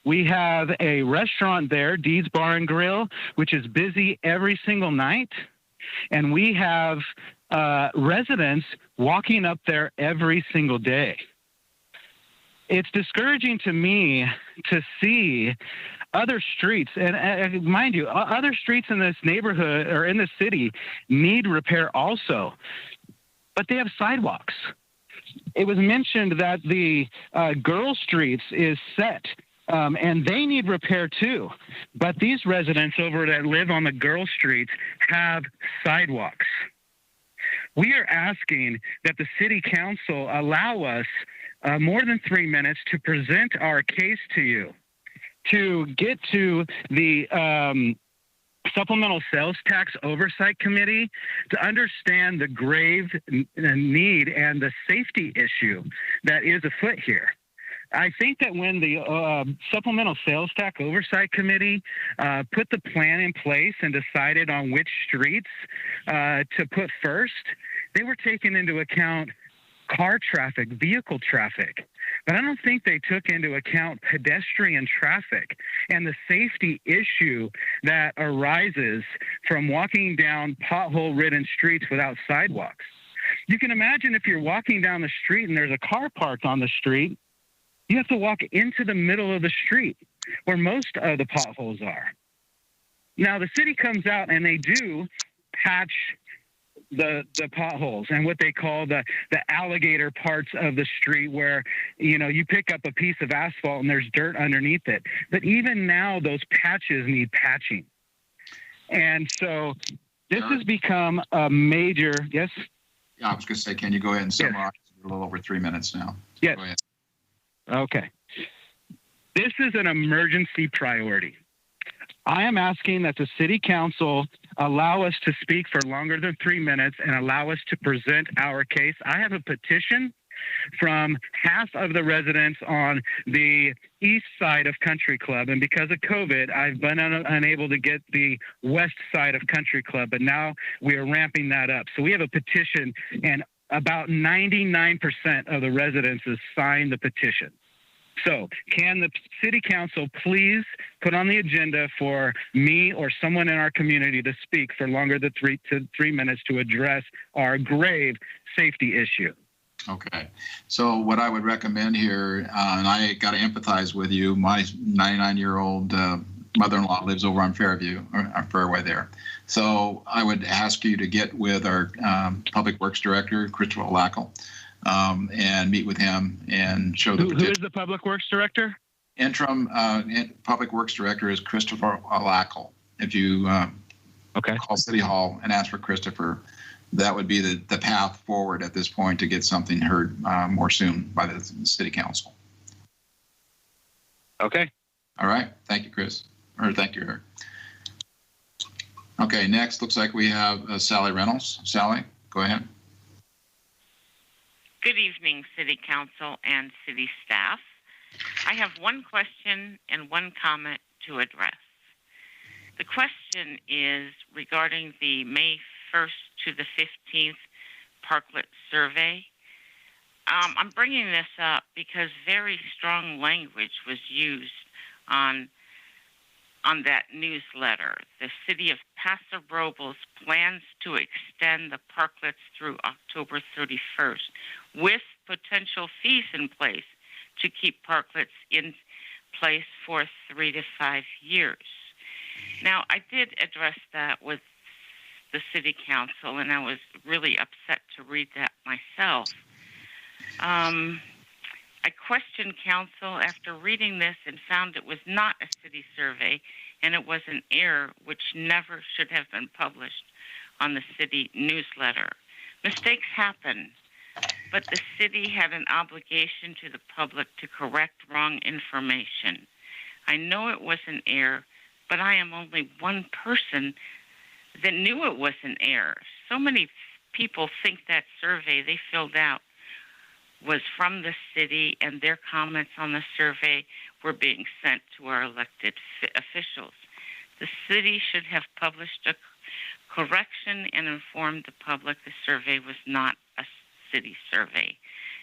We have a restaurant there, Deed's Bar and Grill, which is busy every single night. And we have residents walking up there every single day. It's discouraging to me to see other streets, and mind you, other streets in this neighborhood or in the city need repair also, but they have sidewalks. It was mentioned that the Girl Streets is set, and they need repair too, but these residents over that live on the Girl Streets have sidewalks. We are asking that the City Council allow us more than 3 minutes to present our case to you, to get to the Supplemental Sales Tax Oversight Committee to understand the grave need and the safety issue that is afoot here. I think that when the Supplemental Sales Tax Oversight Committee put the plan in place and decided on which streets to put first, they were taking into account car traffic, vehicle traffic. But I don't think they took into account pedestrian traffic and the safety issue that arises from walking down pothole-ridden streets without sidewalks. You can imagine if you're walking down the street and there's a car parked on the street, you have to walk into the middle of the street where most of the potholes are. Now, the city comes out and they do patch the potholes and what they call the alligator parts of the street where, you know, you pick up a piece of asphalt and there's dirt underneath it. But even now, those patches need patching. And so this has become a major, yes? Yeah, I was going to say, can you go ahead and summarize? We're a little over 3 minutes now. Yes. Go ahead. Okay. This is an emergency priority. I am asking that the city council allow us to speak for longer than 3 minutes and allow us to present our case. I have a petition from half of the residents on the east side of Country Club. And because of COVID, I've been unable to get the west side of Country Club, but now we are ramping that up. So we have a petition, and about 99% of the residents have signed the petition. So can the city council please put on the agenda for me or someone in our community to speak for longer than 3 minutes to address our grave safety issue? Okay. So what I would recommend here, and I got to empathize with you, my 99-year-old mother-in-law lives over on Fairview, or Fairway there. So I would ask you to get with our Public Works Director, Christopher Lackle, and meet with him and show the petition. Who is the Public Works Director? Interim Public Works Director is Christopher Lackle. If you call City Hall and ask for Christopher, that would be the path forward at this point to get something heard more soon by the City Council. Okay. All right. Thank you, Chris. Or thank you, Eric. Okay, next looks like we have Sally Reynolds. Sally, go ahead. Good evening, City Council and City staff. I have one question and one comment to address. The question is regarding the May 1st to the 15th parklet survey. I'm bringing this up because very strong language was used on that newsletter. The City of Paso Robles plans to extend the parklets through October 31st with potential fees in place to keep parklets in place for 3 to 5 years. Now, I did address that with the City Council, and I was really upset to read that myself. I questioned Council after reading this and found it was not a city survey, and it was an error which never should have been published on the city newsletter. Mistakes happen, but the city had an obligation to the public to correct wrong information. I know it was an error, but I am only one person that knew it was an error. So many people think that survey they filled out was from the city, and their comments on the survey were being sent to our elected officials. The city should have published a correction and informed the public the survey was not a city survey.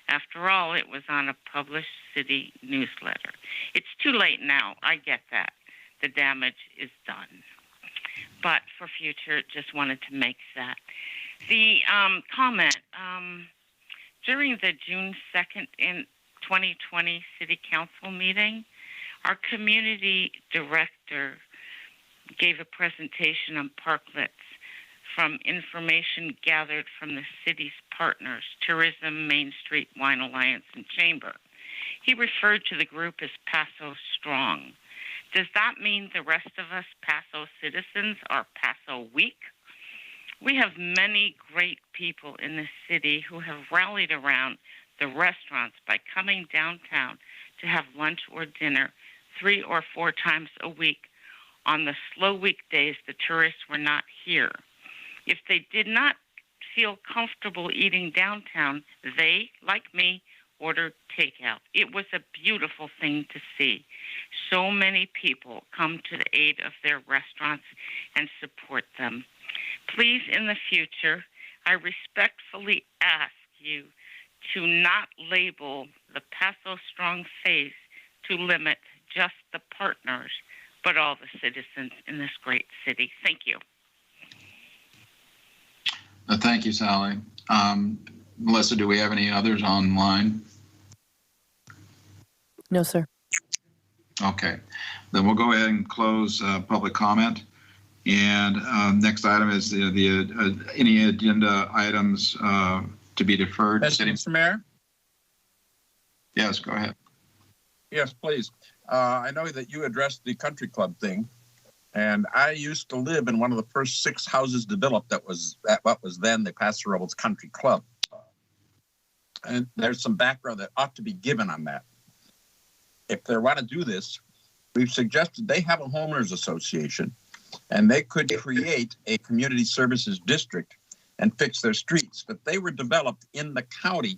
After all, it was on a published city newsletter. It's too late now. I get that. The damage is done. But for future, just wanted to make that. The comment, during the June 2nd in 2020 City Council meeting, our community director gave a presentation on parklets from information gathered from the city's partners, Tourism, Main Street, Wine Alliance, and Chamber. He referred to the group as Paso Strong. Does that mean the rest of us Paso citizens are Paso weak? We have many great people in the city who have rallied around the restaurants by coming downtown to have lunch or dinner 3 or 4 times a week. On the slow weekdays, the tourists were not here. If they did not feel comfortable eating downtown, they, like me, ordered takeout. It was a beautiful thing to see. So many people come to the aid of their restaurants and support them. Please, in the future, I respectfully ask you to not label the Paso Strong face to limit just the partners, but all the citizens in this great city. Thank you. Thank you, Sally. Melissa, do we have any others online? No, sir. Okay. Then we'll go ahead and close public comment. And next item is any agenda items to be deferred. Mr. Mayor? Yes, go ahead. Yes, please. I know that you addressed the country club thing, and I used to live in one of the first 6 houses developed that was at what was then the Paso Robles Country Club. And there's some background that ought to be given on that. If they want to do this, we've suggested they have a homeowners association, and they could create a community services district and fix their streets. But they were developed in the county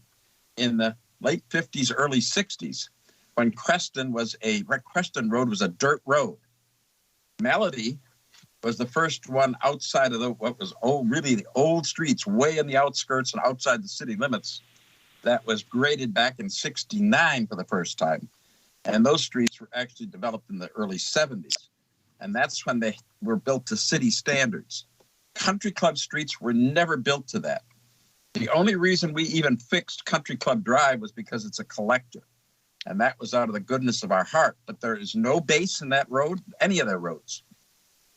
in the late 50s, early 60s, when Creston Road was a dirt road. Melody was the first one outside of what was really the old streets, way in the outskirts and outside the city limits, that was graded back in 69 for the first time. And those streets were actually developed in the early 70s. And that's when they were built to city standards. Country club streets were never built to that. The only reason we even fixed Country Club Drive was because it's a collector. And that was out of the goodness of our heart. But there is no base in that road, any of their roads.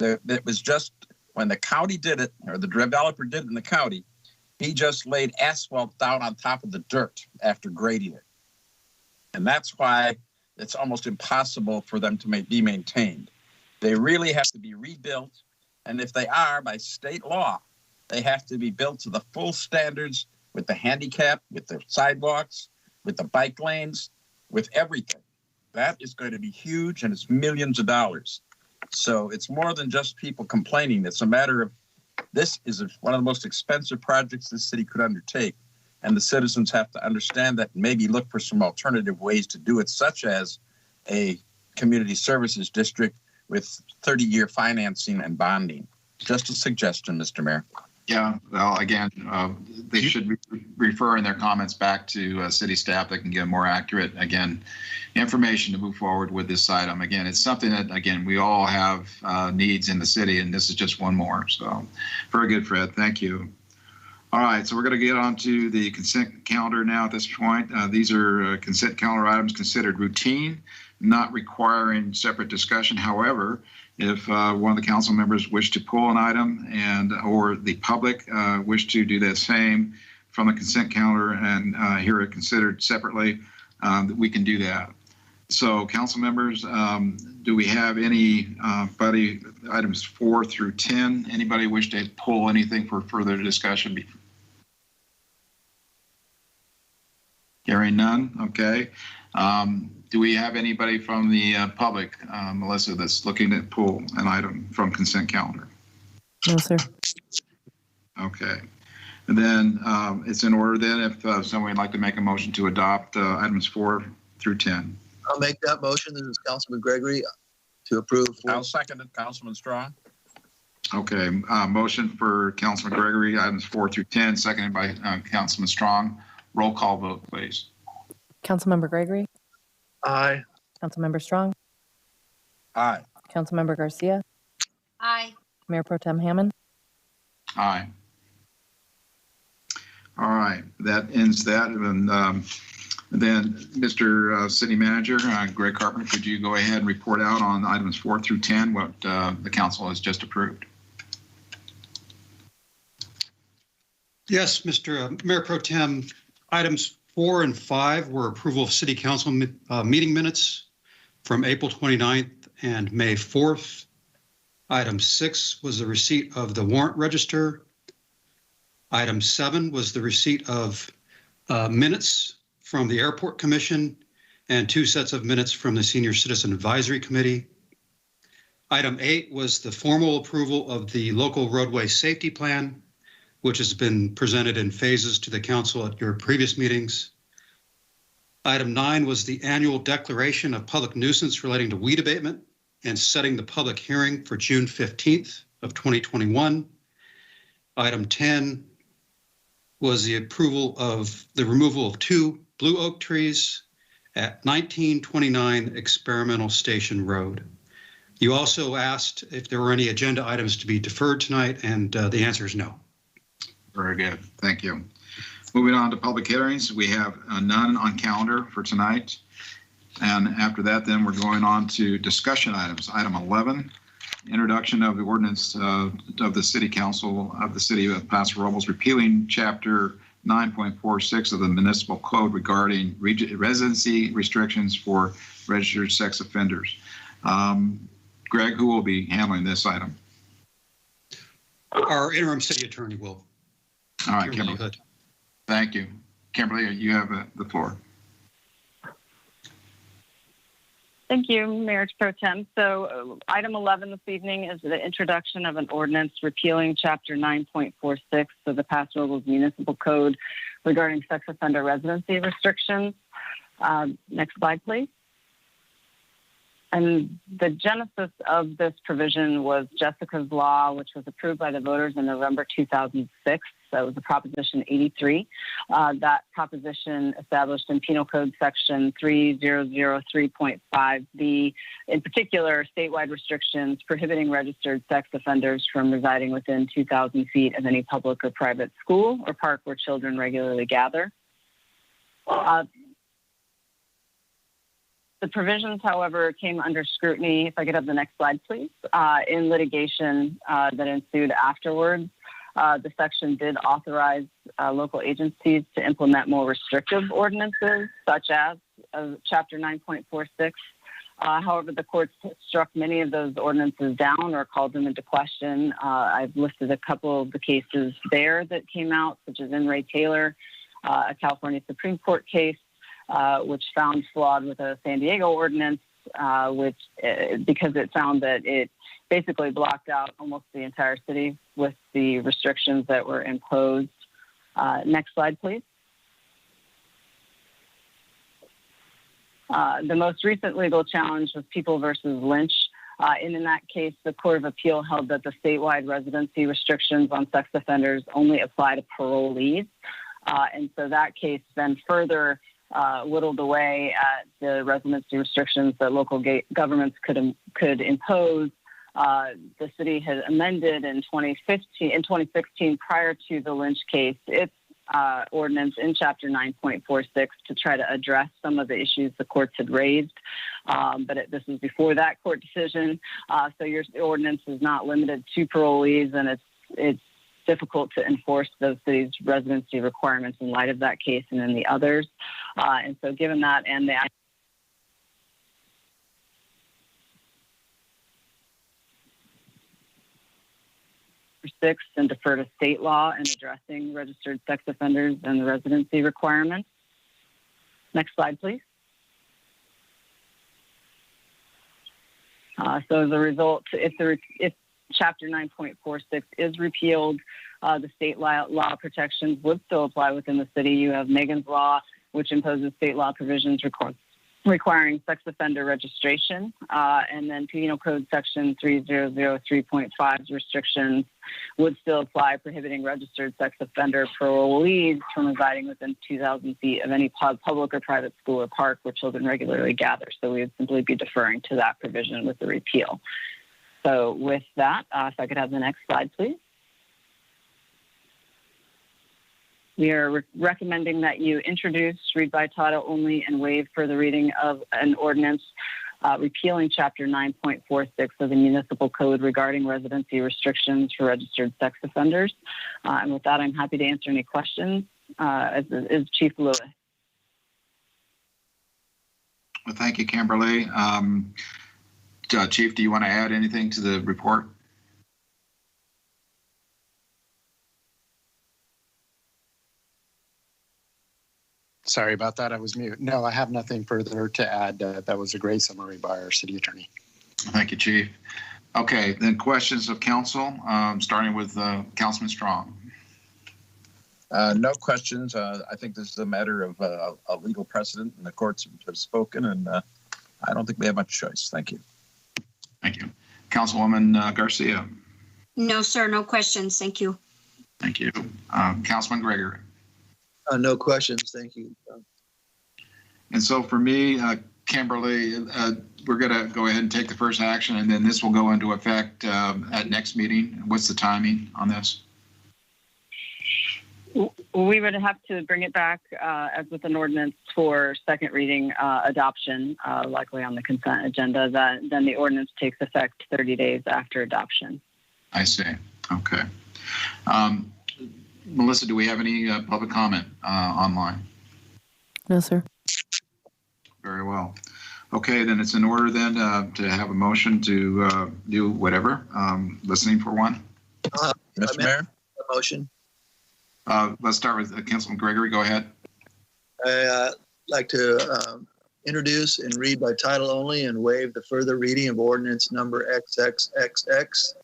It was just when the county did it, or the developer did it in the county, he just laid asphalt down on top of the dirt after grading it. And that's why it's almost impossible for them to be maintained. They really have to be rebuilt. And if they are, by state law, they have to be built to the full standards with the handicap, with the sidewalks, with the bike lanes, with everything. That is going to be huge, and it's millions of dollars. So it's more than just people complaining. It's a matter of this is one of the most expensive projects this city could undertake. And the citizens have to understand that and maybe look for some alternative ways to do it, such as a community services district with 30-year financing and bonding. Just a suggestion, Mr. Mayor. Yeah, well, again, they should refer in their comments back to city staff that can give more accurate, again, information to move forward with this item. Again, it's something that, again, we all have needs in the city, and this is just one more. So very good, Fred. Thank you. All right, so we're going to get on to the consent calendar now at this point. These are consent calendar items considered routine, not requiring separate discussion. However, if one of the council members wish to pull an item or the public wish to do the same from the consent calendar and hear it considered separately, we can do that. So council members, do we have anybody, items 4 through 10, anybody wish to pull anything for further discussion? Hearing none, okay. Do we have anybody from the public, Melissa, that's looking to pull an item from consent calendar? No, sir. Okay. And then it's in order then if someone would like to make a motion to adopt items 4 through 10. I'll make that motion. This is Councilman Gregory to approve. I'll second it, Councilman Strong. Okay. Motion for Councilman Gregory, items 4 through 10, seconded by Councilman Strong. Roll call vote, please. Councilmember Gregory? Aye. Councilmember Strong? Aye. Councilmember Garcia? Aye. Mayor Pro Tem Hammond? Aye. All right, that ends that. And then, Mr. City Manager, Greg Carpenter, could you go ahead and report out on items 4 through 10, what the council has just approved? Yes, Mr. Mayor Pro Tem, items 4 and 5 were approval of City Council meeting minutes from April 29th and May 4th. Item 6 was the receipt of the warrant register. Item 7 was the receipt of minutes from the Airport Commission and 2 sets of minutes from the Senior Citizen Advisory Committee. Item 8 was the formal approval of the local roadway safety plan, which has been presented in phases to the council at your previous meetings. Item 9 was the annual declaration of public nuisance relating to weed abatement and setting the public hearing for June 15th of 2021. Item 10 was the approval of the removal of 2 blue oak trees at 1929 Experimental Station Road. You also asked if there were any agenda items to be deferred tonight, and the answer is no. Very good. Thank you. Moving on to public hearings, we have none on calendar for tonight. And after that, then we're going on to discussion items. Item 11, introduction of the ordinance of the City Council of the City of Paso Robles repealing Chapter 9.46 of the Municipal Code regarding residency restrictions for registered sex offenders. Greg, who will be handling this item? Our interim city attorney will. All right, Kimberly. Thank you. Kimberly, you have the floor. Thank you, Mayor Pro Tem. So item 11 this evening is the introduction of an ordinance repealing Chapter 9.46 of the Paso Robles Municipal Code regarding sex offender residency restrictions. Next slide, please. And the genesis of this provision was Jessica's Law, which was approved by the voters in November 2006. That was the Proposition 83. That proposition established in Penal Code Section 3003.5B, in particular, statewide restrictions prohibiting registered sex offenders from residing within 2,000 feet of any public or private school or park where children regularly gather. The provisions, however, came under scrutiny, if I could have the next slide, please, in litigation that ensued afterwards. The section did authorize local agencies to implement more restrictive ordinances, such as Chapter 9.46. However, the courts struck many of those ordinances down or called them into question. I've listed a couple of the cases there that came out, such as In re Taylor, a California Supreme Court case, which found flawed with a San Diego ordinance, because it found that it basically blocked out almost the entire city with the restrictions that were imposed. Next slide, please. The most recent legal challenge was People versus Lynch. In that case, the Court of Appeal held that the statewide residency restrictions on sex offenders only apply to parolees. And so that case then further whittled away at the residency restrictions that local governments could impose. The city had amended in 2016, prior to the Lynch case, its ordinance in Chapter 9.46 to try to address some of the issues the courts had raised. But this was before that court decision. So your ordinance is not limited to parolees, and it's difficult to enforce those cities' residency requirements in light of that case and then the others. And so given that and the six and defer to state law in addressing registered sex offenders and the residency requirements. Next slide, please. So as a result, if Chapter 9.46 is repealed, the state law protections would still apply within the city. You have Megan's Law, which imposes state law provisions requiring sex offender registration, and then Penal Code Section 3003.5's restrictions would still apply, prohibiting registered sex offender parolees from residing within 2,000 feet of any public or private school or park where children regularly gather. So we would simply be deferring to that provision with the repeal. So with that, if I could have the next slide, please. We are recommending that you introduce, read by title only, and waive further reading of an ordinance repealing Chapter 9.46 of the Municipal Code regarding residency restrictions for registered sex offenders. And with that, I'm happy to answer any questions, as is Chief Lewis. Well, thank you, Kimberly. Chief, do you want to add anything to the report? Sorry about that. I was mute. No, I have nothing further to add. That was a great summary by our city attorney. Thank you, Chief. Okay, then questions of council, starting with Councilman Strong. No questions. I think this is a matter of a legal precedent, and the courts have spoken, and I don't think we have much choice. Thank you. Thank you. Councilwoman Garcia. No, sir. No questions. Thank you. Thank you. Councilman Gregory. No questions. Thank you. And so for me, Kimberly, we're going to go ahead and take the first action, and then this will go into effect at next meeting. What's the timing on this? We would have to bring it back as with an ordinance for second reading adoption, likely on the consent agenda. Then the ordinance takes effect 30 days after adoption. I see. Okay. Melissa, do we have any public comment online? No, sir. Very well. Okay, then it's in order then to have a motion to do whatever. Listening for one. Mr. Mayor? A motion. Let's start with Councilman Gregory. Go ahead. I'd like to introduce and read by title only and waive the further reading of ordinance number XXXX,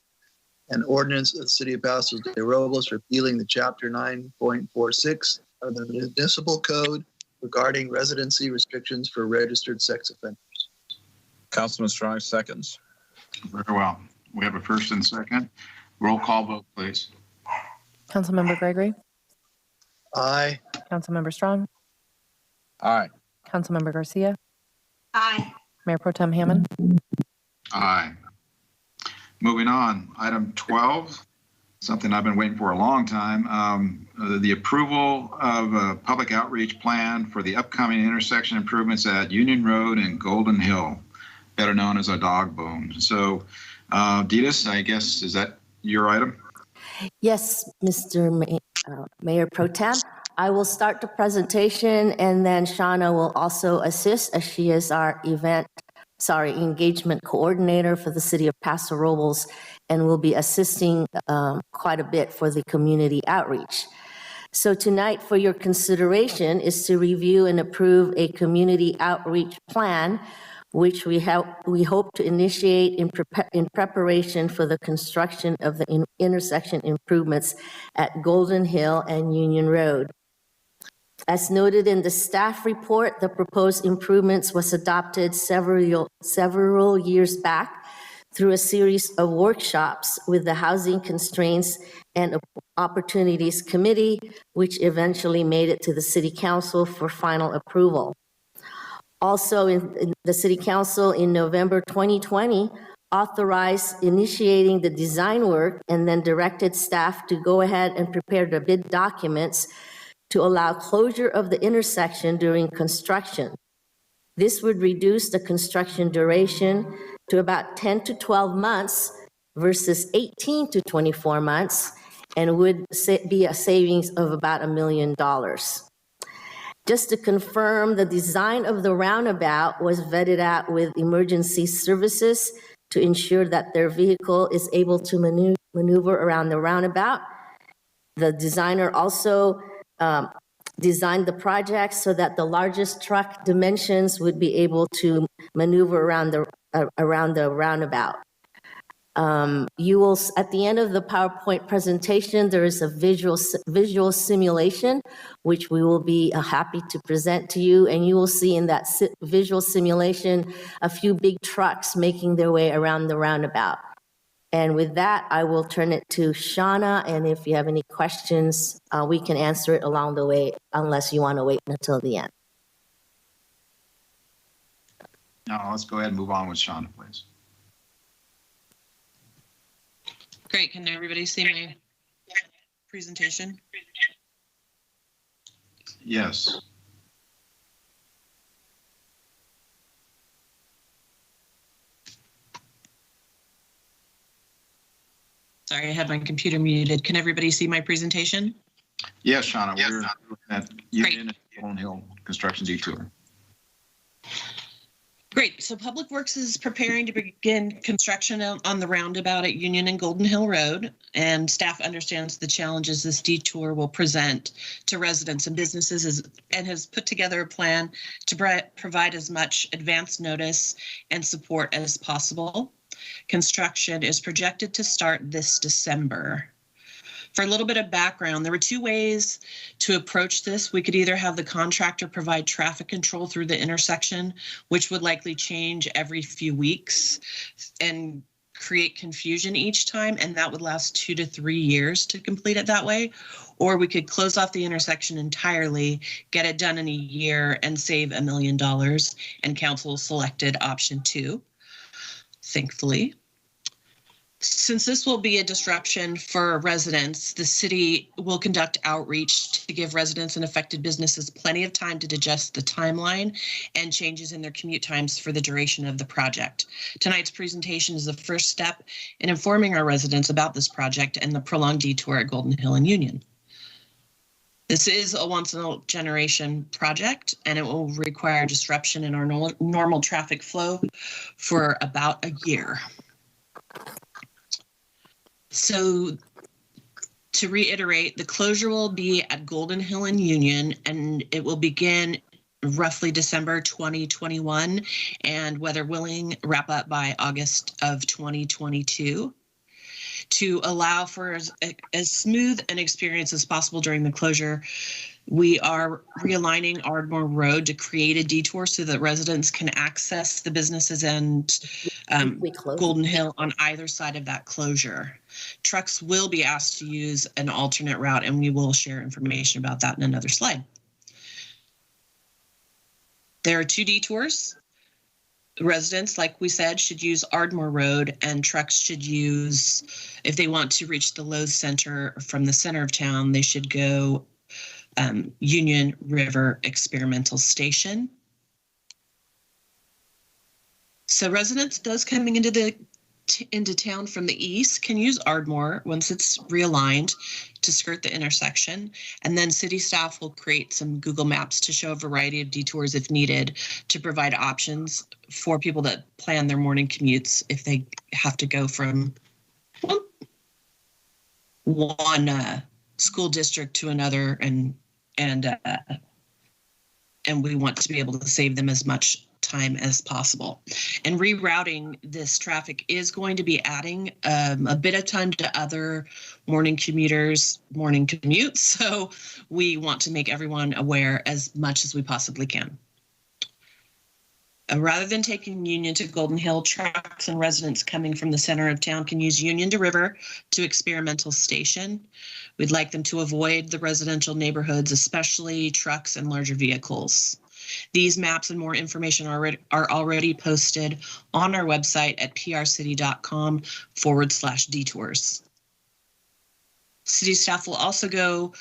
an ordinance of the City of Paso Robles repealing the Chapter 9.46 of the Municipal Code regarding residency restrictions for registered sex offenders. Councilman Strong, seconds. Very well. We have a first and second. Roll call vote, please. Councilmember Gregory. Aye. Councilmember Strong. Aye. Councilmember Garcia. Aye. Mayor Pro Tem Hammond. Aye. Moving on, item 12, something I've been waiting for a long time. The approval of a public outreach plan for the upcoming intersection improvements at Union Road and Golden Hill, better known as a dog bone. So, Ditas, I guess, is that your item? Yes, Mr. Mayor Pro Tem. I will start the presentation and then Shauna will also assist as she is our engagement coordinator for the City of Paso Robles and will be assisting quite a bit for the community outreach. So tonight for your consideration is to review and approve a community outreach plan which we hope to initiate in preparation for the construction of the intersection improvements at Golden Hill and Union Road. As noted in the staff report, the proposed improvements was adopted several years back through a series of workshops with the Housing Constraints and Opportunities Committee, which eventually made it to the City Council for final approval. Also, in the City Council in November 2020, authorized initiating the design work and then directed staff to go ahead and prepare the bid documents to allow closure of the intersection during construction. This would reduce the construction duration to about 10 to 12 months versus 18 to 24 months and would be a savings of about $1 million. Just to confirm, the design of the roundabout was vetted out with emergency services to ensure that their vehicle is able to maneuver around the roundabout. The designer also designed the project so that the largest truck dimensions would be able to maneuver around the roundabout. You will, at the end of the PowerPoint presentation, there is a visual simulation, which we will be happy to present to you. And you will see in that visual simulation a few big trucks making their way around the roundabout. And with that, I will turn it to Shauna. And if you have any questions, we can answer it along the way, unless you want to wait until the end. No, let's go ahead and move on with Shauna, please. Great. Can everybody see my presentation? Yes. Sorry, I had my computer muted. Can everybody see my presentation? Yes, Shauna, we're looking at Union and Golden Hill Construction Detour. Great. So Public Works is preparing to begin construction on the roundabout at Union and Golden Hill Road, and staff understands the challenges this detour will present to residents and businesses and has put together a plan to provide as much advance notice and support as possible. Construction is projected to start this December. For a little bit of background, there were two ways to approach this. We could either have the contractor provide traffic control through the intersection, which would likely change every few weeks and create confusion each time, and that would last 2 to 3 years to complete it that way. Or we could close off the intersection entirely, get it done in a year, and save $1 million, and council selected option 2, thankfully. Since this will be a disruption for residents, the city will conduct outreach to give residents and affected businesses plenty of time to digest the timeline and changes in their commute times for the duration of the project. Tonight's presentation is the first step in informing our residents about this project and the prolonged detour at Golden Hill and Union. This is a once-in-a-generation project, and it will require disruption in our normal traffic flow for about a year. So to reiterate, the closure will be at Golden Hill and Union, and it will begin roughly December 2021, and weather willing, wrap up by August of 2022. To allow for as smooth an experience as possible during the closure, we are realigning Ardmore Road to create a detour so that residents can access the businesses and Golden Hill on either side of that closure. Trucks will be asked to use an alternate route, and we will share information about that in another slide. There are 2 detours. Residents, like we said, should use Ardmore Road, and trucks should use, if they want to reach the Lowe's Center from the center of town, they should go Union River Experimental Station. So residents, those coming into town from the east, can use Ardmore once it's realigned to skirt the intersection, and then city staff will create some Google Maps to show a variety of detours if needed to provide options for people that plan their morning commutes if they have to go from one school district to another, and we want to be able to save them as much time as possible. And rerouting this traffic is going to be adding a bit of time to other morning commuters' morning commutes. So we want to make everyone aware as much as we possibly can. Rather than taking Union to Golden Hill, trucks and residents coming from the center of town can use Union to River to Experimental Station. We'd like them to avoid the residential neighborhoods, especially trucks and larger vehicles. These maps and more information are already posted on our website at prcity.com/detours. City staff will also go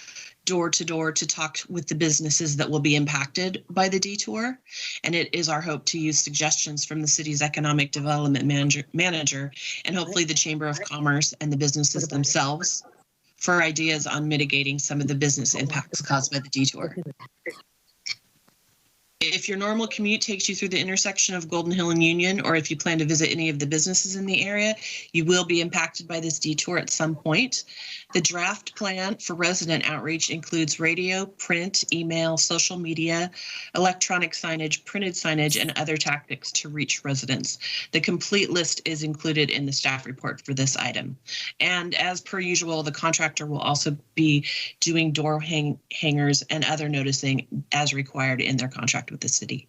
door to door to talk with the businesses that will be impacted by the detour. And it is our hope to use suggestions from the city's economic development manager and hopefully the Chamber of Commerce and the businesses themselves for ideas on mitigating some of the business impacts caused by the detour. If your normal commute takes you through the intersection of Golden Hill and Union, or if you plan to visit any of the businesses in the area, you will be impacted by this detour at some point. The draft plan for resident outreach includes radio, print, email, social media, electronic signage, printed signage, and other tactics to reach residents. The complete list is included in the staff report for this item. And as per usual, the contractor will also be doing door hangers and other noticing as required in their contract with the city.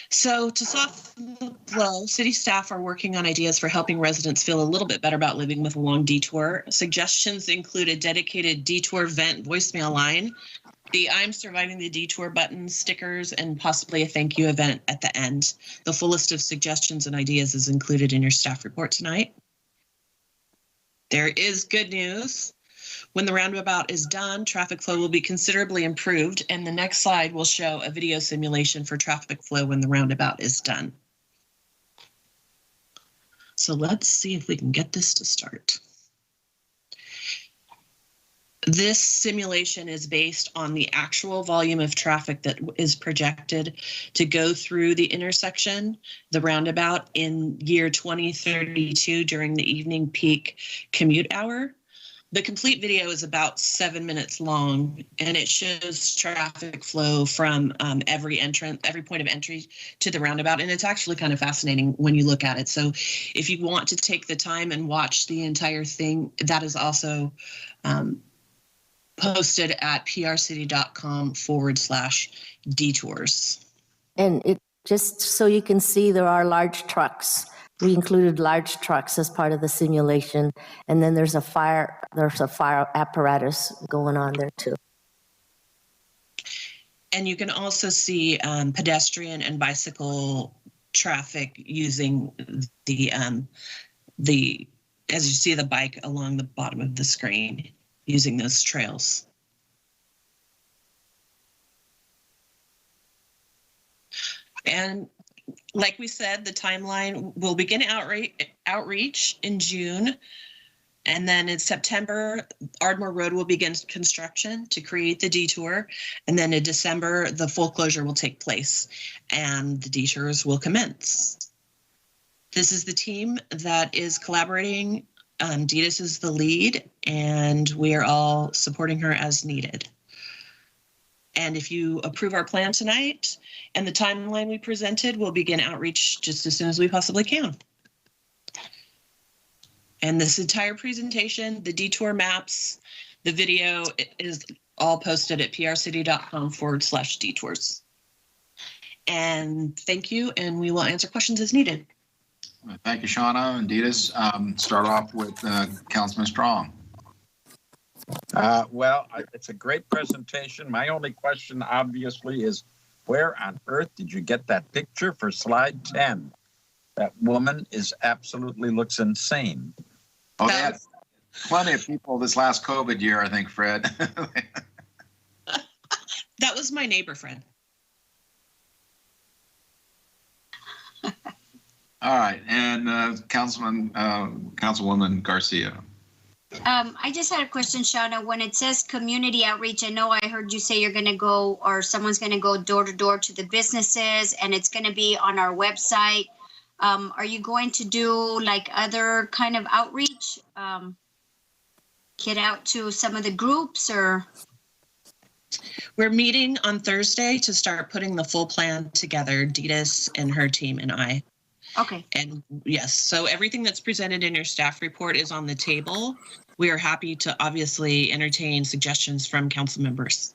So to soften the blow, city staff are working on ideas for helping residents feel a little bit better about living with a long detour. Suggestions include a dedicated detour vent voicemail line, the I'm surviving the detour button, stickers, and possibly a thank you event at the end. The full list of suggestions and ideas is included in your staff report tonight. There is good news. When the roundabout is done, traffic flow will be considerably improved, and the next slide will show a video simulation for traffic flow when the roundabout is done. So let's see if we can get this to start. This simulation is based on the actual volume of traffic that is projected to go through the intersection, the roundabout, in year 2032 during the evening peak commute hour. The complete video is about 7 minutes long, and it shows traffic flow from every point of entry to the roundabout. And it's actually kind of fascinating when you look at it. So if you want to take the time and watch the entire thing, that is also posted at prcity.com/detours. And it just so you can see, there are large trucks. We included large trucks as part of the simulation, and then there's a fire apparatus going on there too. And you can also see pedestrian and bicycle traffic using the as you see the bike along the bottom of the screen, using those trails. And like we said, the timeline will begin outreach in June. And then in September, Ardmore Road will begin construction to create the detour. And then in December, the full closure will take place and the detours will commence. This is the team that is collaborating. Ditas is the lead, and we are all supporting her as needed. And if you approve our plan tonight and the timeline we presented, we'll begin outreach just as soon as we possibly can. And this entire presentation, the detour maps, the video is all posted at prcity.com/detours. And thank you, and we will answer questions as needed. Thank you, Shauna and Ditas. Start off with Councilman Strong. It's a great presentation. My only question, obviously, is where on earth did you get that picture for slide 10? That woman absolutely looks insane. Oh, they had plenty of people this last COVID year, I think, Fred. That was my neighbor friend. All right, and Councilwoman Garcia. I just had a question, Shauna. When it says community outreach, I know I heard you say you're going to go, or someone's going to go door to door to the businesses, and it's going to be on our website. Are you going to do like other kind of outreach? Get out to some of the groups, or? We're meeting on Thursday to start putting the full plan together, Ditas and her team and I. Okay. And yes, so everything that's presented in your staff report is on the table. We are happy to obviously entertain suggestions from council members.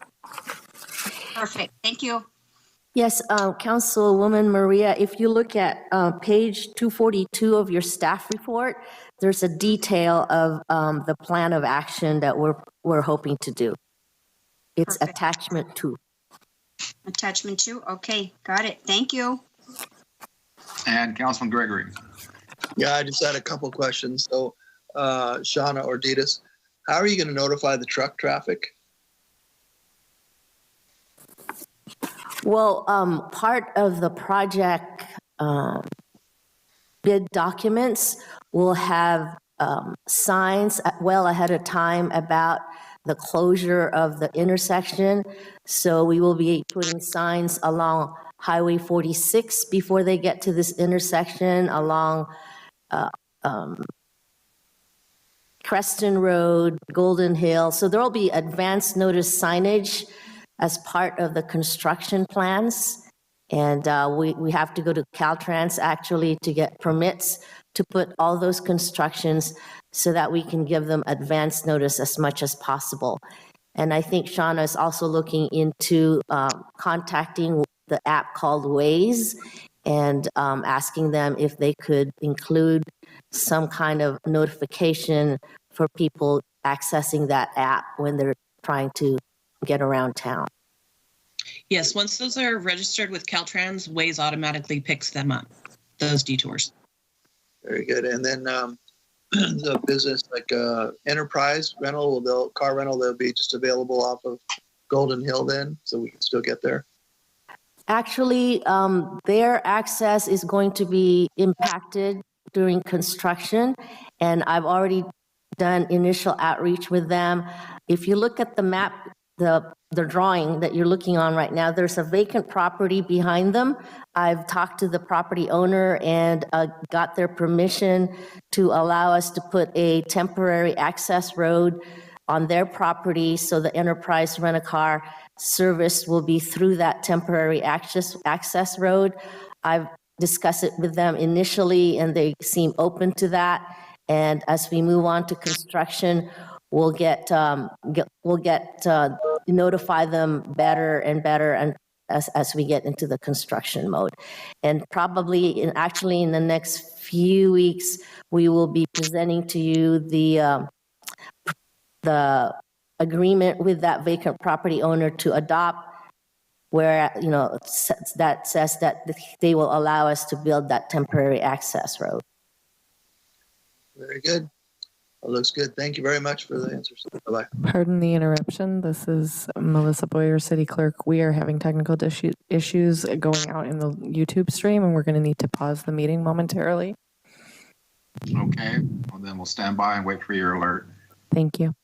Perfect. Thank you. Yes, Councilwoman Maria, if you look at page 242 of your staff report, there's a detail of the plan of action that we're hoping to do. It's Perfect. attachment 2. Attachment 2. Okay, got it. Thank you. And Councilman Gregory. Yeah, I just had a couple questions. So, Shauna or Ditas, how are you going to notify the truck traffic? Well, part of the project bid documents will have signs well ahead of time about the closure of the intersection. So we will be putting signs along Highway 46 before they get to this intersection, along Creston Road, Golden Hill. So there will be advance notice signage as part of the construction plans. And we have to go to Caltrans actually to get permits to put all those constructions so that we can give them advance notice as much as possible. And I think Shauna is also looking into contacting the app called Waze and asking them if they could include some kind of notification for people accessing that app when they're trying to get around town. Yes, once those are registered with Caltrans, Waze automatically picks them up, those detours. Very good. And then the business like enterprise rental, car rental, they'll be just available off of Golden Hill then, so we can still get there. Actually, their access is going to be impacted during construction, and I've already done initial outreach with them. If you look at the map, the drawing that you're looking on right now, there's a vacant property behind them. I've talked to the property owner and got their permission to allow us to put a temporary access road on their property, so the enterprise rent-a-car service will be through that temporary access road. I've discussed it with them initially, and they seem open to that. And as we move on to construction, we'll notify them better and better, and as we get into the construction mode. And probably, in the next few weeks, we will be presenting to you the agreement with that vacant property owner to adopt where, that says that they will allow us to build that temporary access road. Very good. Well, looks good. Thank you very much for the answers. Bye-bye. Pardon the interruption. This is Melissa Boyer, City Clerk. We are having technical issues going out in the YouTube stream, and we're going to need to pause the meeting momentarily. Okay, well then we'll stand by and wait for your alert. Thank you.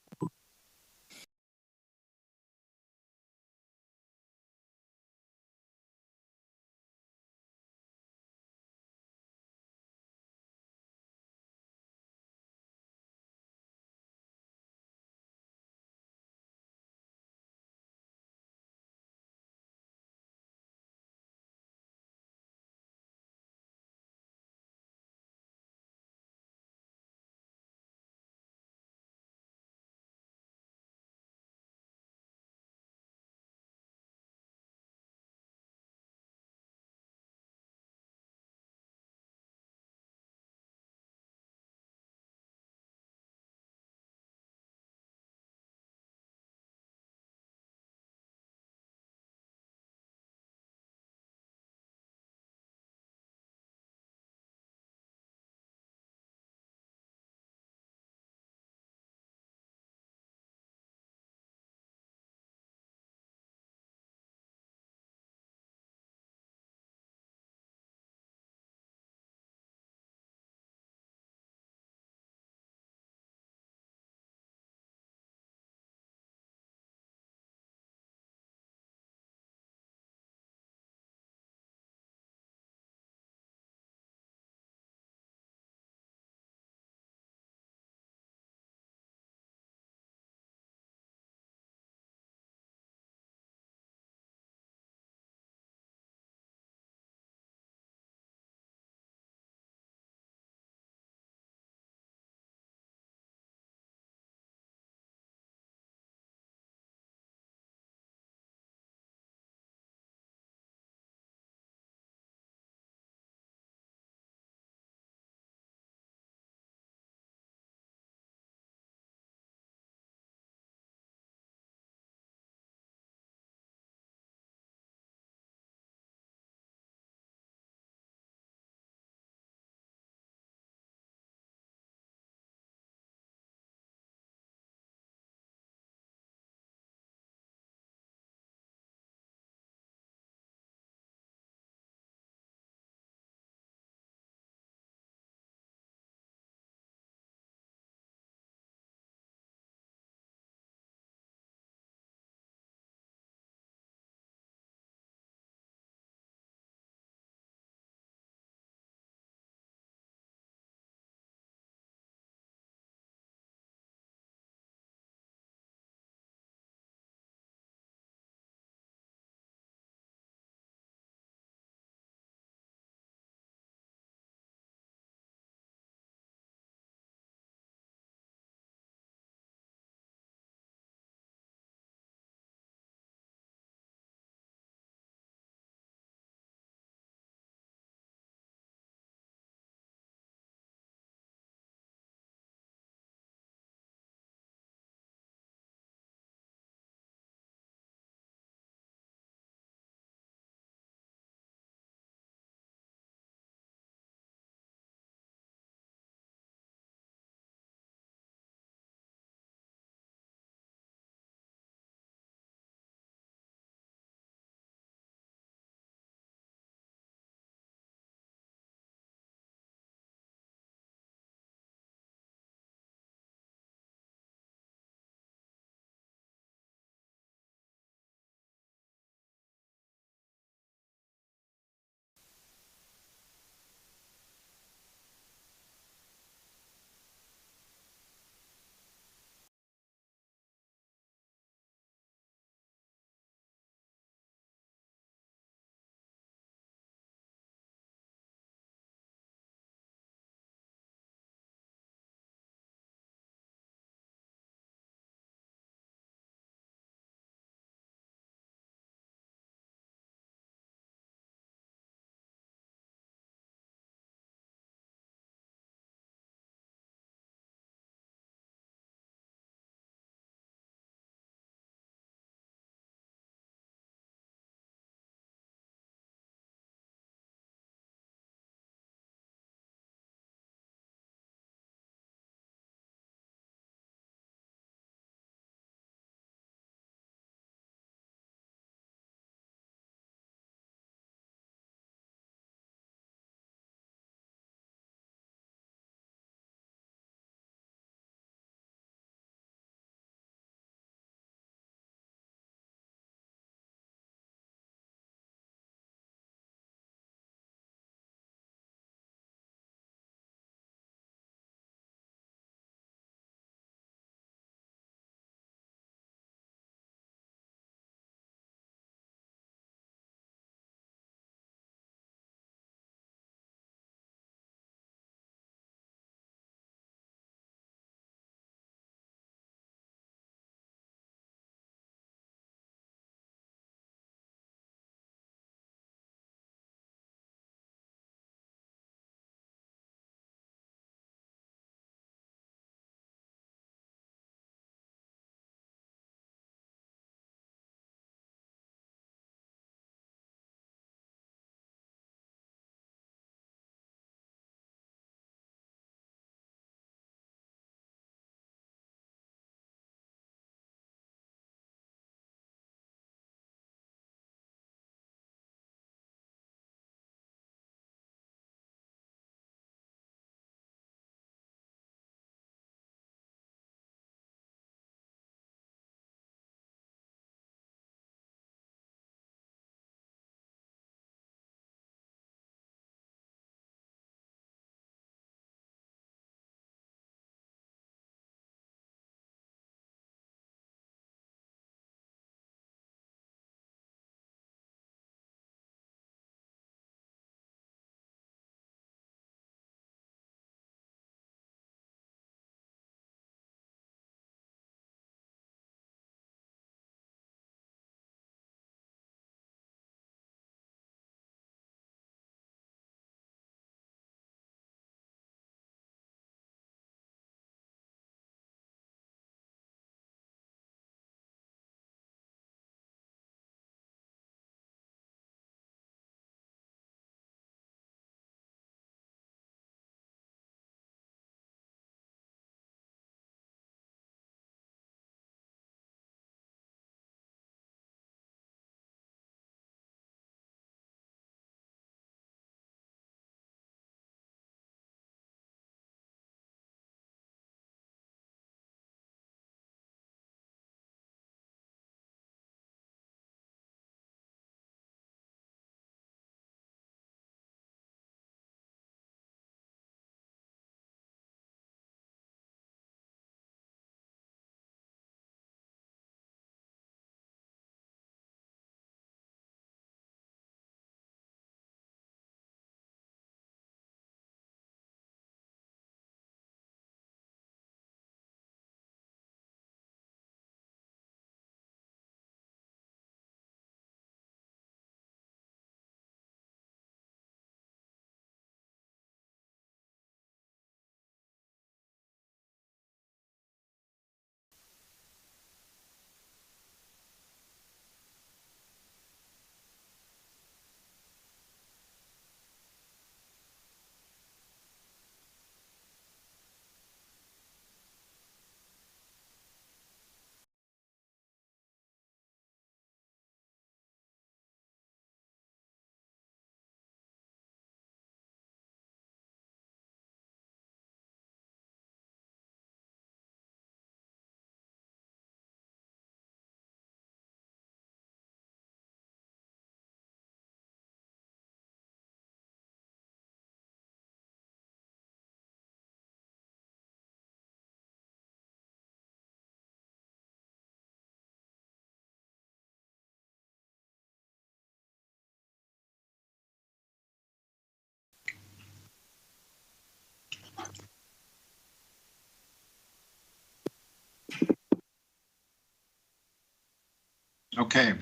Okay,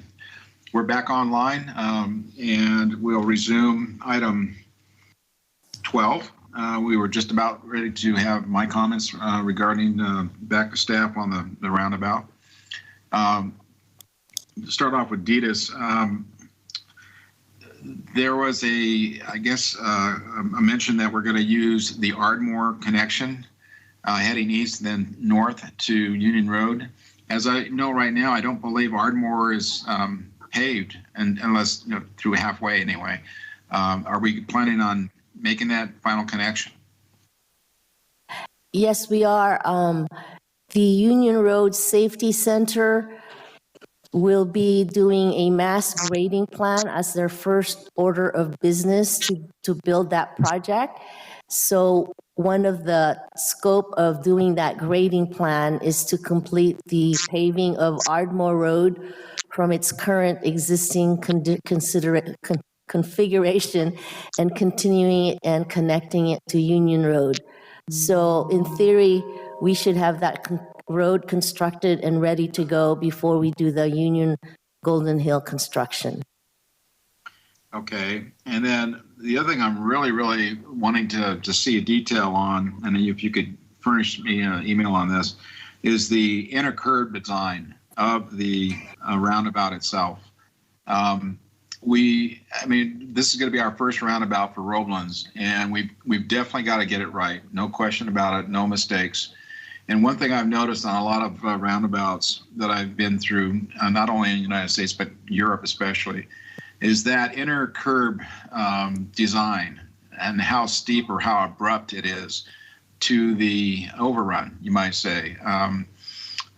we're back online, and we'll resume item 12. We were just about ready to have my comments regarding back to staff on the roundabout. To start off with Ditas, there was a mention that we're going to use the Ardmore connection heading east then north to Union Road. As I know right now, I don't believe Ardmore is paved, unless through halfway anyway. Are we planning on making that final connection? Yes, we are. The Union Road Safety Center will be doing a mass grading plan as their first order of business to build that project. So one of the scope of doing that grading plan is to complete the paving of Ardmore Road from its current existing configuration and continuing it and connecting it to Union Road. So in theory, we should have that road constructed and ready to go before we do the Union Golden Hill construction. Okay, and then the other thing I'm really wanting to see a detail on, and if you could furnish me an email on this, is the inner curb design of the roundabout itself. This is going to be our first roundabout for Robles, and we've definitely got to get it right. No question about it, no mistakes. And one thing I've noticed on a lot of roundabouts that I've been through, not only in the United States, but Europe especially, is that inner curb design and how steep or how abrupt it is to the overrun, you might say. I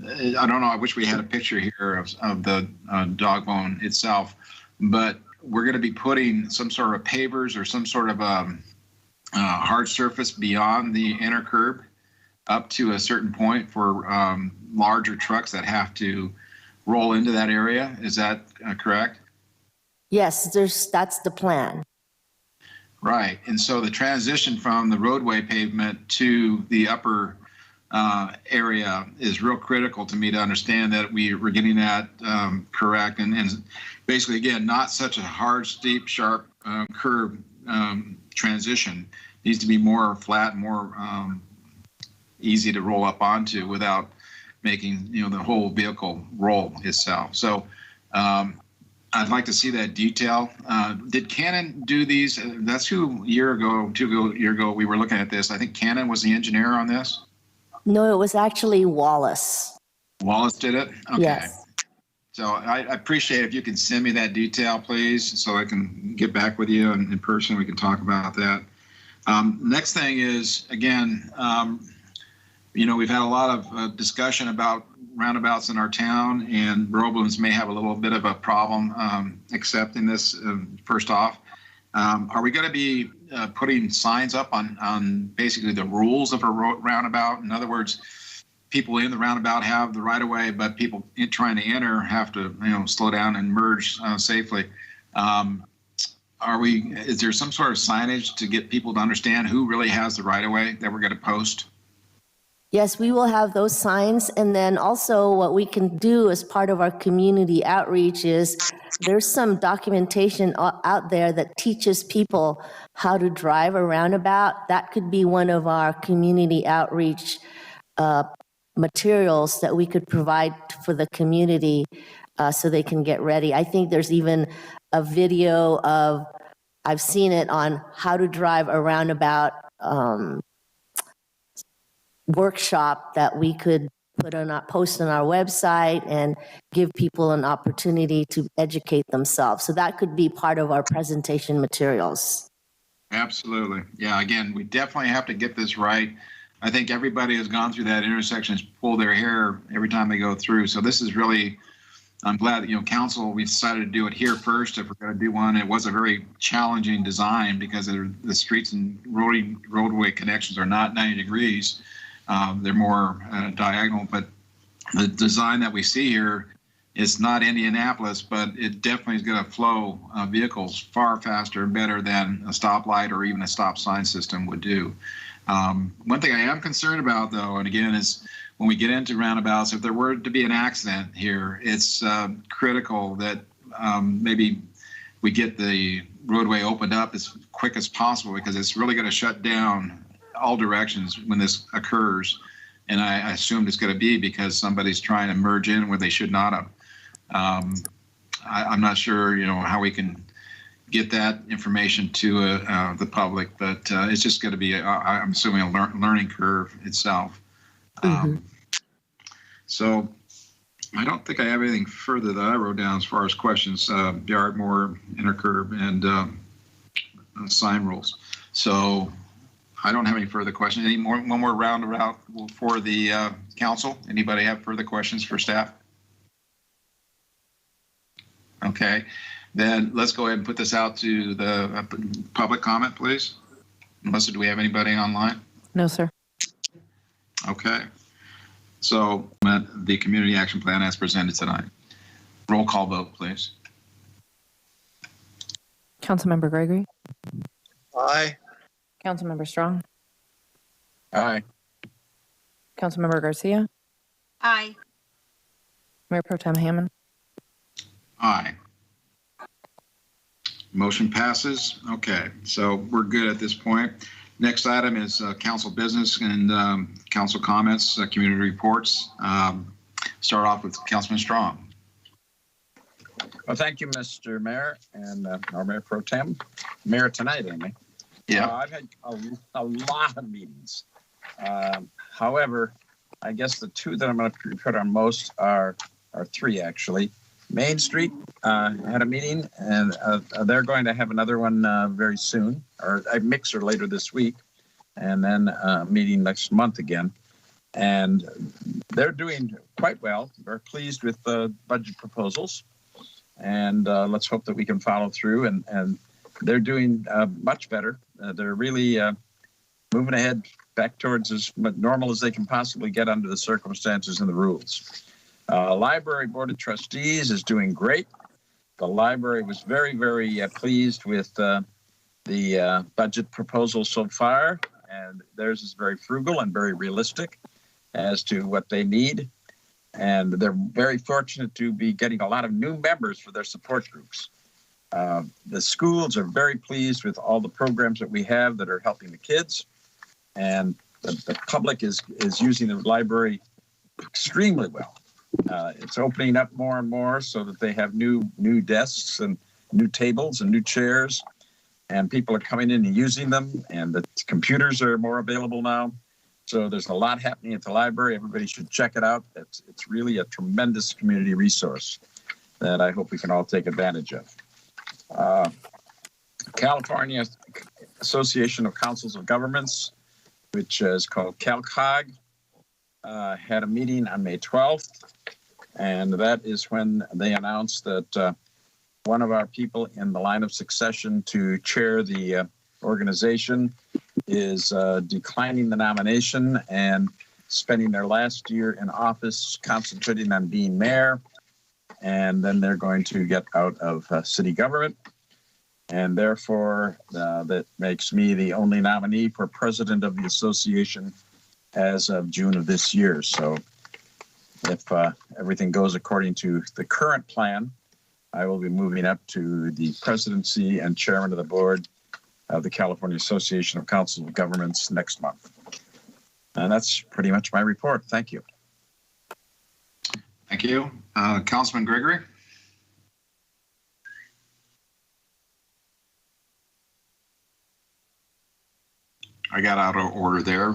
don't know, I wish we had a picture here of the dog bone itself, but we're going to be putting some sort of pavers or some sort of hard surface beyond the inner curb up to a certain point for larger trucks that have to roll into that area. Is that correct? Yes, that's the plan. Right. And so the transition from the roadway pavement to the upper area is real critical to me to understand that we're getting that correct. And basically, again, not such a hard, steep, sharp curb transition. It needs to be more flat, more easy to roll up onto without making the whole vehicle roll itself. So I'd like to see that detail. Did Canon do these? That's who a year ago we were looking at this. I think Canon was the engineer on this. No, it was actually Wallace. Wallace did it? Okay. Yes. So I appreciate if you can send me that detail, please, so I can get back with you in person. We can talk about that. Next thing is, again, we've had a lot of discussion about roundabouts in our town, and Robles may have a little bit of a problem accepting this first off. Are we going to be putting signs up on basically the rules of a roundabout? In other words, people in the roundabout have the right of way, but people trying to enter have to slow down and merge safely. Is there some sort of signage to get people to understand who really has the right of way that we're going to post? Yes, we will have those signs. And then also what we can do as part of our community outreach is there's some documentation out there that teaches people how to drive a roundabout. That could be one of our community outreach materials that we could provide for the community so they can get ready. I think there's even a video I've seen it on how to drive a roundabout workshop that we could post on our website and give people an opportunity to educate themselves. So that could be part of our presentation materials. Absolutely. Yeah, again, we definitely have to get this right. I think everybody has gone through that intersection, has pulled their hair every time they go through. So this is really, I'm glad that, Council, we decided to do it here first if we're going to do one. It was a very challenging design because the streets and roadway connections are not 90 degrees. They're more diagonal, but the design that we see here It's not Indianapolis, but it definitely is going to flow vehicles far faster and better than a stoplight or even a stop sign system would do. One thing I am concerned about, though, and again, is when we get into roundabouts, if there were to be an accident here, it's critical that maybe we get the roadway opened up as quick as possible, because it's really going to shut down all directions when this occurs. And I assumed it's going to be because somebody's trying to merge in where they should not have. I'm not sure, how we can get that information to the public, but it's just going to be, I'm assuming, a learning curve itself. So I don't think I have anything further that I wrote down as far as questions, yard, more, intercurb, and sign rules. So I don't have any further questions. One more roundabout for the council. Anybody have further questions for staff? Okay, then let's go ahead and put this out to the public comment, please. Melissa, do we have anybody online? No, sir. Okay. So the community action plan as presented tonight. Roll call vote, please. Councilmember Gregory. Aye. Councilmember Strong. Aye. Councilmember Garcia. Aye. Mayor Pro Tem Hammond. Aye. Motion passes. Okay, so we're good at this point. Next item is council business and council comments, community reports. Start off with Councilman Strong. Well, thank you, Mr. Mayor, and our Mayor Pro Tem. Mayor tonight, Amy. Yeah. I've had a lot of meetings. However, I guess the two that I'm going to put on most are three, actually. Main Street had a meeting, and they're going to have another one very soon, or a mixer later this week, and then a meeting next month again. And they're doing quite well. We're pleased with the budget proposals, and let's hope that we can follow through. And they're doing much better. They're really moving ahead back towards as normal as they can possibly get under the circumstances and the rules. Library Board of Trustees is doing great. The library was very, very pleased with the budget proposal so far, and theirs is very frugal and very realistic as to what they need. And they're very fortunate to be getting a lot of new members for their support groups. The schools are very pleased with all the programs that we have that are helping the kids, and the public is using the library extremely well. It's opening up more and more so that they have new desks and new tables and new chairs, and people are coming in and using them, and the computers are more available now. So there's a lot happening at the library. Everybody should check it out. It's really a tremendous community resource that I hope we can all take advantage of. California Association of Councils of Governments, which is called CalCog, had a meeting on May 12th. And that is when they announced that one of our people in the line of succession to chair the organization is declining the nomination and spending their last year in office concentrating on being mayor. And then they're going to get out of city government. And therefore, that makes me the only nominee for president of the association as of June of this year. So if everything goes according to the current plan, I will be moving up to the presidency and chairman of the board of the California Association of Councils of Governments next month. And that's pretty much my report. Thank you. Thank you. Councilman Gregory? I got out of order there.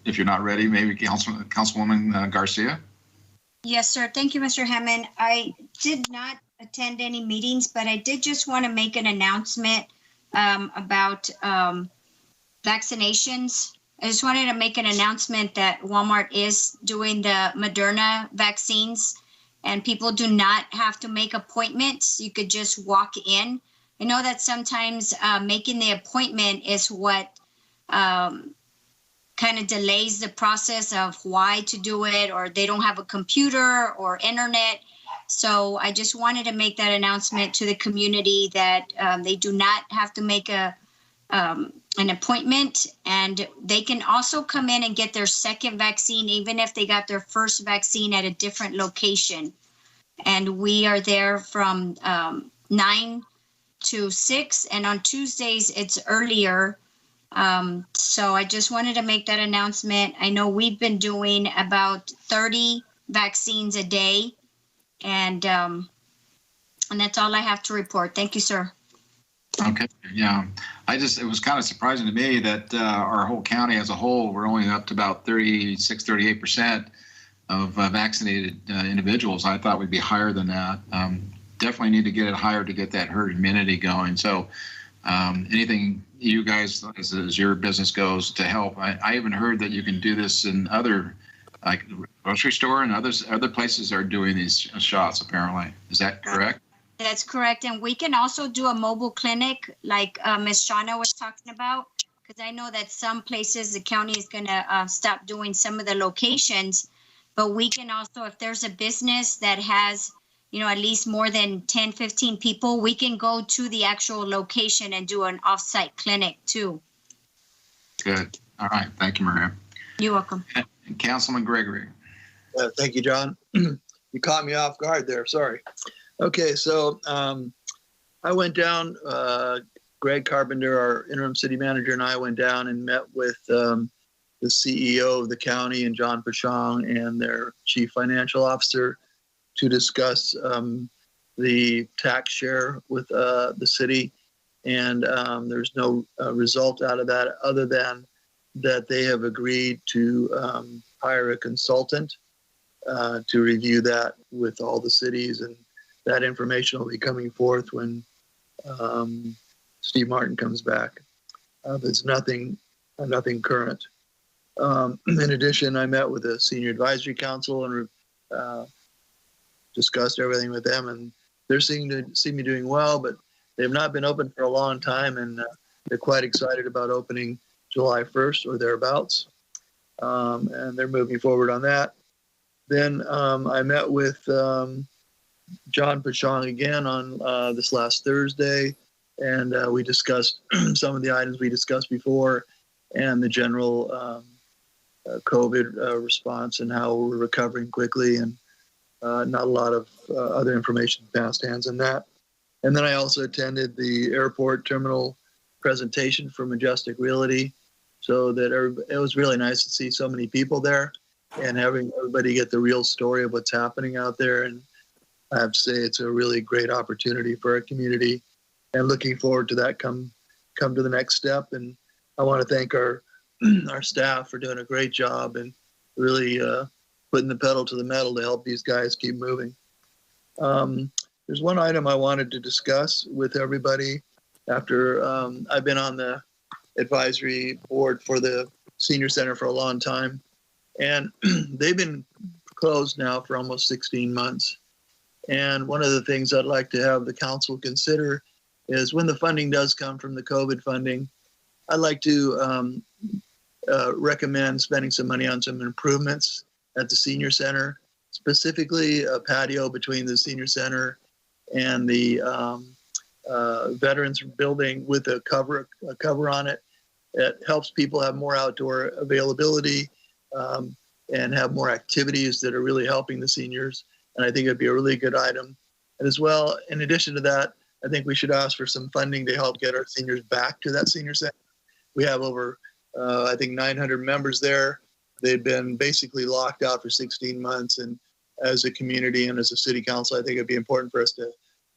If you're not ready, maybe Councilwoman Garcia? Yes, sir. Thank you, Mr. Hammond. I did not attend any meetings, but I did just want to make an announcement about vaccinations. I just wanted to make an announcement that Walmart is doing the Moderna vaccines, and people do not have to make appointments. You could just walk in. I know that sometimes making the appointment is what kind of delays the process of why to do it, or they don't have a computer or internet. So I just wanted to make that announcement to the community that they do not have to make an appointment, and they can also come in and get their second vaccine, even if they got their first vaccine at a different location. And we are there from 9 to 6, and on Tuesdays it's earlier. So I just wanted to make that announcement. I know we've been doing about 30 vaccines a day, and that's all I have to report. Thank you, sir. Okay, yeah. It was kind of surprising to me that our whole county as a whole, we're only up to about 36, 38% of vaccinated individuals. I thought we'd be higher than that. Definitely need to get it higher to get that herd immunity going. So anything you guys, as your business goes, to help. I even heard that you can do this in other, like grocery store and other places are doing these shots, apparently. Is that correct? That's correct. And we can also do a mobile clinic like Ms. Shauna was talking about, because I know that some places the county is going to stop doing some of the locations, but we can also, if there's a business that has, at least more than 10, 15 people, we can go to the actual location and do an off-site clinic too. Good. All right. Thank you, Maria. You're welcome. And Councilman Gregory. Thank you, John. You caught me off guard there. Sorry. Okay, so I went down, Greg Carpenter, our interim city manager, and I went down and met with the CEO of the county and John Pashong and their chief financial officer to discuss the tax share with the city. And there's no result out of that other than that they have agreed to hire a consultant to review that with all the cities, and that information will be coming forth when Steve Martin comes back. There's nothing current. In addition, I met with the Senior Advisory Council and discussed everything with them, and they're seeming to see me doing well, but they've not been open for a long time, and they're quite excited about opening July 1st or thereabouts, and they're moving forward on that. Then I met with John Pashong again on this last Thursday, and we discussed some of the items we discussed before and the general COVID response and how we're recovering quickly, and not a lot of other information passed hands on that. And then I also attended the airport terminal presentation for Majestic Realty, so that it was really nice to see so many people there and having everybody get the real story of what's happening out there. And I have to say it's a really great opportunity for our community, and looking forward to that come to the next step. And I want to thank our staff for doing a great job and really putting the pedal to the metal to help these guys keep moving. There's one item I wanted to discuss with everybody after I've been on the advisory board for the senior center for a long time, and they've been closed now for almost 16 months. And one of the things I'd like to have the council consider is when the funding does come from the COVID funding, I'd like to recommend spending some money on some improvements at the senior center, specifically a patio between the senior center and the veterans building with a cover on it. It helps people have more outdoor availability and have more activities that are really helping the seniors. And I think it'd be a really good item. And as well, in addition to that, I think we should ask for some funding to help get our seniors back to that senior center. We have over, I think, 900 members there. They've been basically locked out for 16 months. And as a community and as a city council, I think it'd be important for us to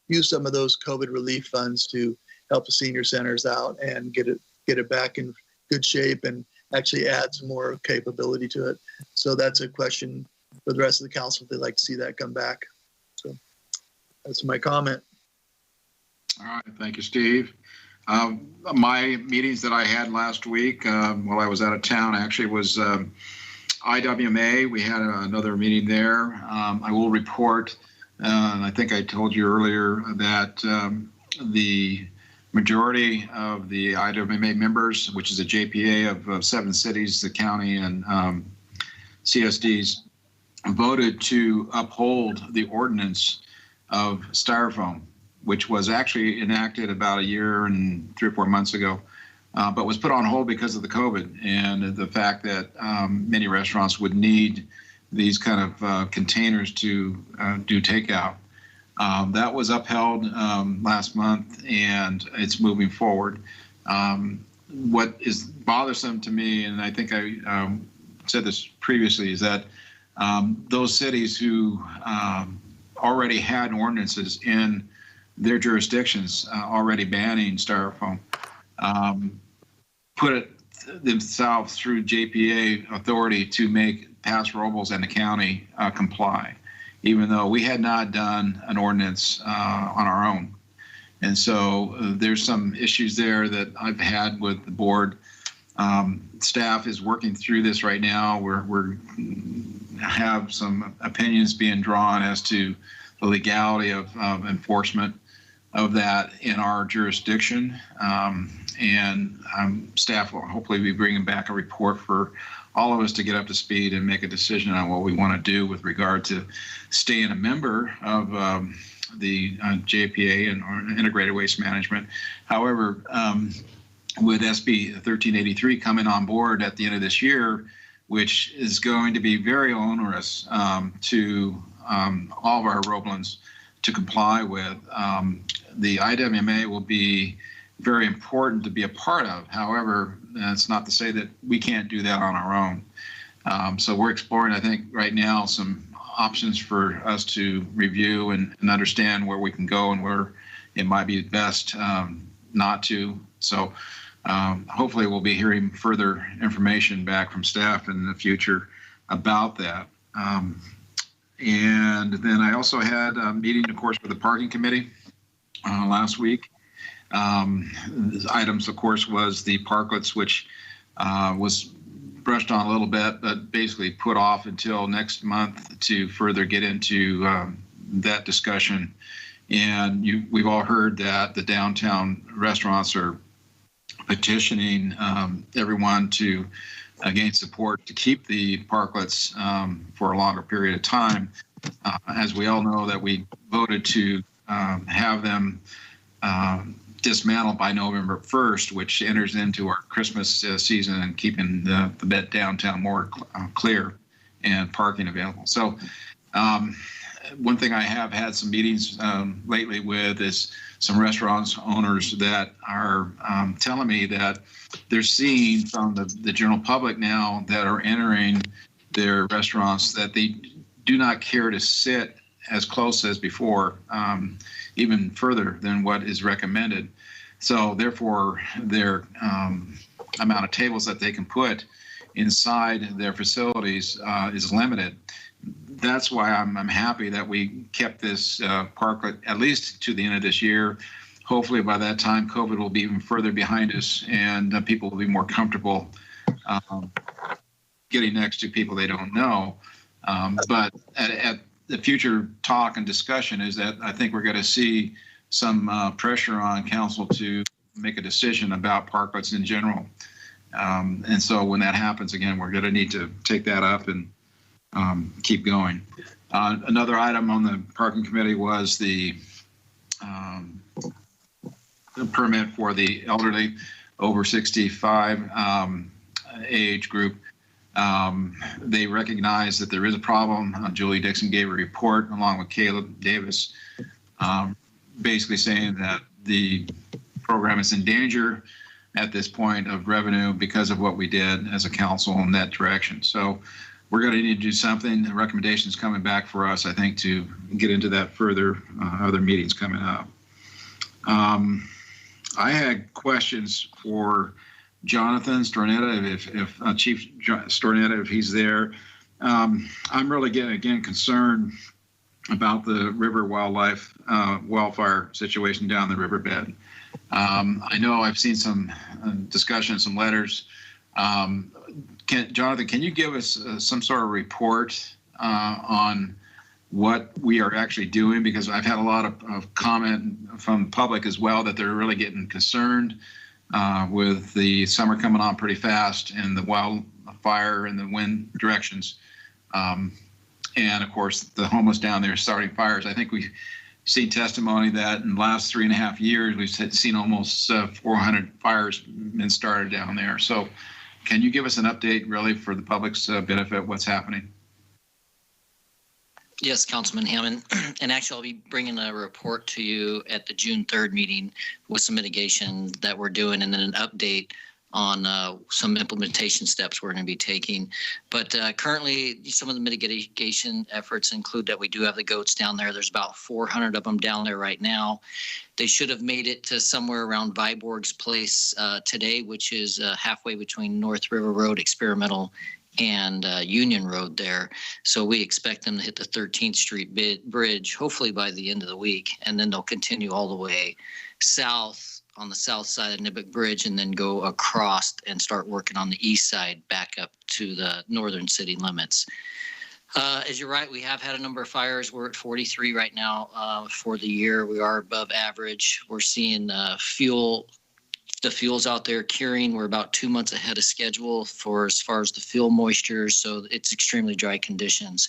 use some of those COVID relief funds to help the senior centers out and get it back in good shape and actually add some more capability to it. So that's a question for the rest of the council if they'd like to see that come back. So that's my comment. All right, thank you, Steve. My meetings that I had last week while I was out of town actually was IWMA. We had another meeting there. I will report, and I think I told you earlier that the majority of the IWMA members, which is a JPA of 7 cities, the county and CSDs, voted to uphold the ordinance of styrofoam, which was actually enacted about a year and 3 or 4 months ago, but was put on hold because of the COVID and the fact that many restaurants would need these kind of containers to do takeout. That was upheld last month, and it's moving forward. What is bothersome to me, and I think I said this previously, is that those cities who already had ordinances in their jurisdictions already banning styrofoam put it themselves through JPA authority to make Paso Robles and the county comply, even though we had not done an ordinance on our own. And so there's some issues there that I've had with the board. Staff is working through this right now. We're have some opinions being drawn as to the legality of enforcement of that in our jurisdiction. And staff will hopefully be bringing back a report for all of us to get up to speed and make a decision on what we want to do with regard to staying a member of the JPA and Integrated Waste Management. However, with SB 1383 coming on board at the end of this year, which is going to be very onerous to all of our Roblins to comply with, the IWMA will be very important to be a part of. However, that's not to say that we can't do that on our own. So we're exploring, I think, right now some options for us to review and understand where we can go and where it might be best not to. So hopefully we'll be hearing further information back from staff in the future about that. And then I also had a meeting, of course, with the parking committee last week. The items, of course, was the parklets, which was brushed on a little bit, but basically put off until next month to further get into that discussion. And we've all heard that the downtown restaurants are petitioning everyone to gain support to keep the parklets for a longer period of time. As we all know, that we voted to have them dismantled by November 1st, which enters into our Christmas season and keeping the downtown more clear and parking available. So one thing I have had some meetings lately with is some restaurants owners that are telling me that they're seeing from the general public now that are entering their restaurants that they do not care to sit as close as before, even further than what is recommended. So therefore, their amount of tables that they can put inside their facilities is limited. That's why I'm happy that we kept this parklet at least to the end of this year. Hopefully by that time, COVID will be even further behind us and people will be more comfortable getting next to people they don't know. But at the future talk and discussion is that I think we're going to see some pressure on council to make a decision about parklets in general. And so when that happens, again, we're going to need to take that up and keep going. Another item on the parking committee was the permit for the elderly over 65 age group. They recognize that there is a problem. Julie Dixon gave a report along with Caleb Davis, basically saying that the program is in danger at this point of revenue because of what we did as a council in that direction. So we're going to need to do something. The recommendations coming back for us, I think, to get into that further, other meetings coming up. I had questions for Jonathan Stornetta, if Chief Stornetta, if he's there. I'm really again concerned about the river wildfire situation down the riverbed. I know I've seen some discussion, some letters. Jonathan, can you give us some sort of report on what we are actually doing? Because I've had a lot of comment from the public as well that they're really getting concerned with the summer coming on pretty fast and the wildfire and the wind directions. and of course the homeless down there starting fires. I think we've seen testimony that in the last 3.5 years we've seen almost 400 fires been started down there. So can you give us an update really for the public's benefit what's happening? Yes, Councilman Hammond. And actually, I'll be bringing a report to you at the June 3rd meeting with some mitigation that we're doing and then an update on some implementation steps we're going to be taking. But currently, some of the mitigation efforts include that we do have the goats down there. There's about 400 of them down there right now. They should have made it to somewhere around Viborg's place today, which is halfway between North River Road, Experimental, and Union Road there. So we expect them to hit the 13th Street bridge, hopefully by the end of the week. And then they'll continue all the way south on the south side of Nibbick Bridge and then go across and start working on the east side back up to the northern city limits. As you're right, we have had a number of fires. We're at 43 right now for the year. We are above average. We're seeing the fuel's out there curing. We're about 2 months ahead of schedule for as far as the fuel moisture, so it's extremely dry conditions.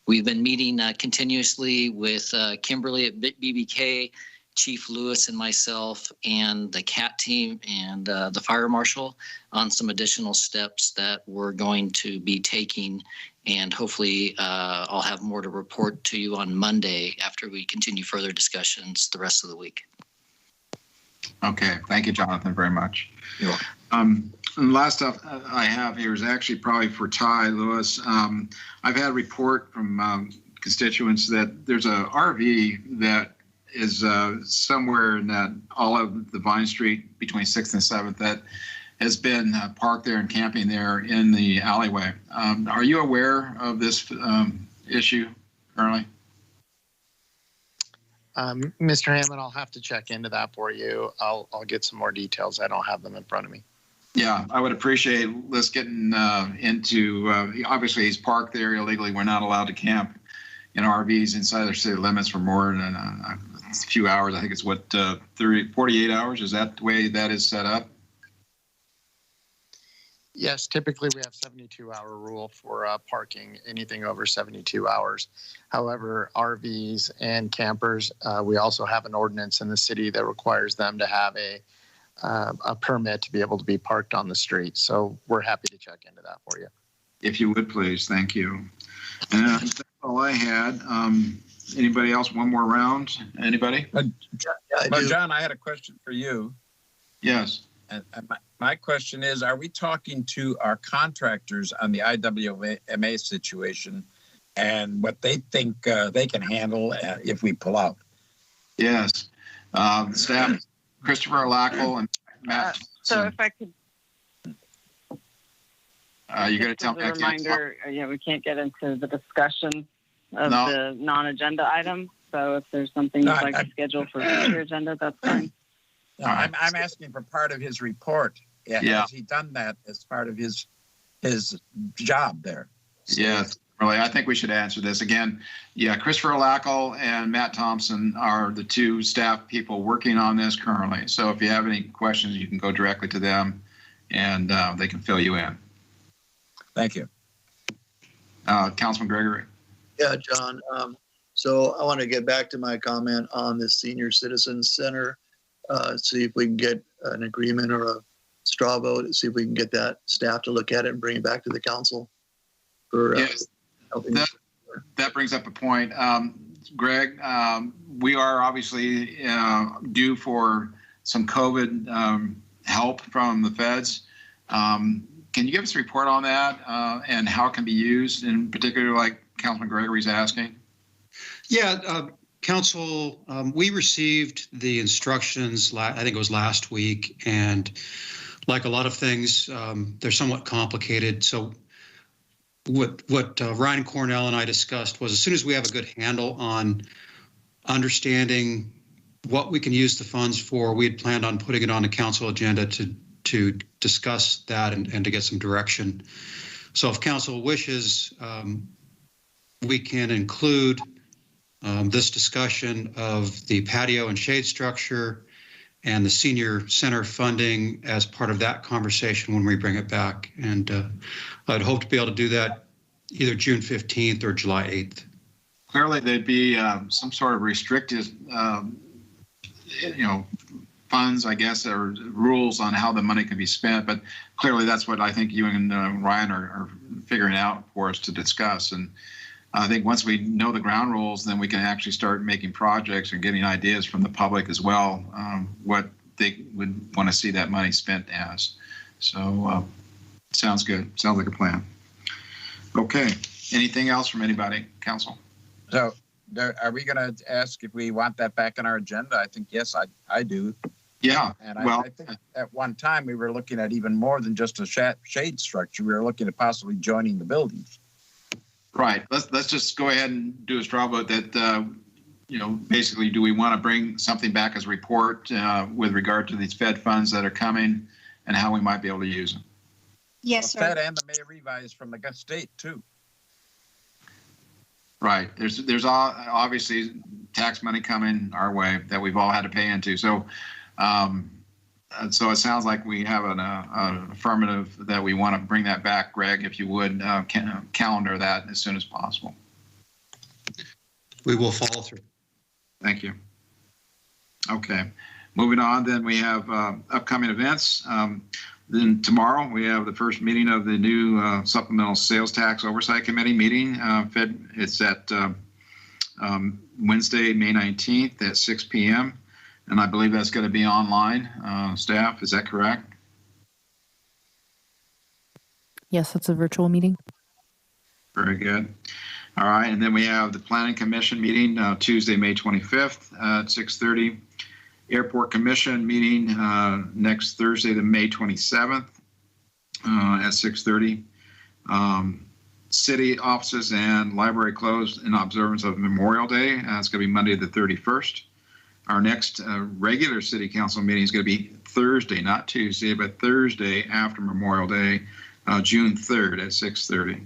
We've been meeting continuously with Kimberly at BBK, Chief Lewis and myself, and the CAT team and the fire marshal on some additional steps that we're going to be taking. And hopefully I'll have more to report to you on Monday after we continue further discussions the rest of the week. Okay, thank you, Jonathan, very much. You're welcome. And the last stuff I have here is actually probably for Ty Lewis. I've had a report from constituents that there's a RV that is somewhere in that all of the Vine Street between 6th and 7th that has been parked there and camping there in the alleyway. Are you aware of this issue currently? Mr. Hammond, I'll have to check into that for you. I'll get some more details. I don't have them in front of me. Yeah, I would appreciate us getting into, obviously he's parked there illegally. We're not allowed to camp in RVs inside their city limits for more than a few hours. I think it's 48 hours. Is that the way that is set up? Yes, typically we have 72-hour rule for parking, anything over 72 hours. However, RVs and campers, we also have an ordinance in the city that requires them to have a permit to be able to be parked on the street. So we're happy to check into that for you. If you would, please. Thank you. And that's all I had. Anybody else? One more round? Anybody? John, I had a question for you. Yes. And my question is, are we talking to our contractors on the IWMA situation and what they think they can handle if we pull out? Yes. Staff, Christopher Lackle and Matt. So if I could. You got to tell me. As a reminder, we can't get into the discussion of the non-agenda items. So if there's something you'd like to schedule for future agenda, that's fine. No, I'm asking for part of his report. Yeah. Has he done that as part of his job there? Yes, really. I think we should answer this again. Yeah, Christopher Lackle and Matt Thompson are the two staff people working on this currently. So if you have any questions, you can go directly to them and they can fill you in. Thank you. Councilman Gregory. Yeah, John. So I want to get back to my comment on the Senior Citizens Center. See if we can get an agreement or a straw vote, see if we can get that staff to look at it and bring it back to the council. That brings up a point. Greg, we are obviously due for some COVID help from the feds. Can you give us a report on that and how it can be used, in particular, like Councilman Gregory's asking? Yeah, Council, we received the instructions, I think it was last week, and like a lot of things, they're somewhat complicated. So what Ryan Cornell and I discussed was as soon as we have a good handle on understanding what we can use the funds for, we had planned on putting it on the council agenda to discuss that and to get some direction. So if council wishes, we can include this discussion of the patio and shade structure and the senior center funding as part of that conversation when we bring it back. And I'd hope to be able to do that either June 15th or July 8th. Clearly, there'd be some sort of restricted, funds, I guess, or rules on how the money can be spent. But clearly, that's what I think you and Ryan are figuring out for us to discuss. And I think once we know the ground rules, then we can actually start making projects and getting ideas from the public as well, what they would want to see that money spent as. So sounds good. Sounds like a plan. Okay. Anything else from anybody, Counsel? So are we going to ask if we want that back on our agenda? I think, yes, I do. Yeah. And I think at one time we were looking at even more than just a shade structure. We were looking at possibly joining the buildings. Right. Let's just go ahead and do a straw vote that, basically, do we want to bring something back as a report with regard to these Fed funds that are coming and how we might be able to use them? Yes, sir. Fed and the May revise from the state too. Right. There's obviously tax money coming our way that we've all had to pay into. So, so it sounds like we have an affirmative that we want to bring that back. Greg, if you would, calendar that as soon as possible. We will follow through. Thank you. Okay. Moving on, then we have upcoming events. Then tomorrow we have the first meeting of the new Supplemental Sales Tax Oversight Committee meeting. It's at Wednesday, May 19th at 6 p.m. And I believe that's going to be online. Staff, is that correct? Yes, it's a virtual meeting. Very good. All right, and then we have the Planning Commission meeting Tuesday, May 25th at 6:30. Airport Commission meeting next Thursday, the May 27th at 6:30. City offices and library closed in observance of Memorial Day. It's going to be Monday the 31st. Our next regular City Council meeting is going to be Thursday, not Tuesday, but Thursday after Memorial Day, June 3rd at 6:30.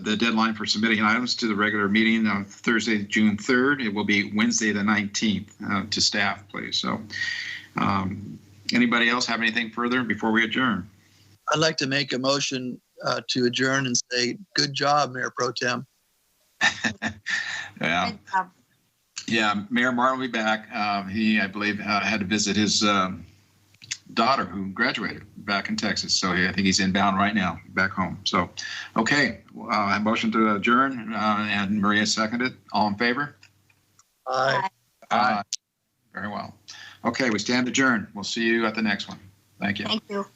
The deadline for submitting items to the regular meeting Thursday, June 3rd. It will be Wednesday the 19th to staff, please. So anybody else have anything further before we adjourn? I'd like to make a motion to adjourn and say, good job, Mayor Pro Tem. Yeah. Good job. Yeah, Mayor Martin will be back. He, I believe, had to visit his daughter who graduated back in Texas. So I think he's inbound right now, back home. So, okay, I motion to adjourn and Maria seconded. All in favor? Aye. Aye. Very well. Okay, we stand adjourned. We'll see you at the next one. Thank you. Thank you.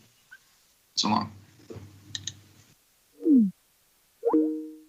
So long.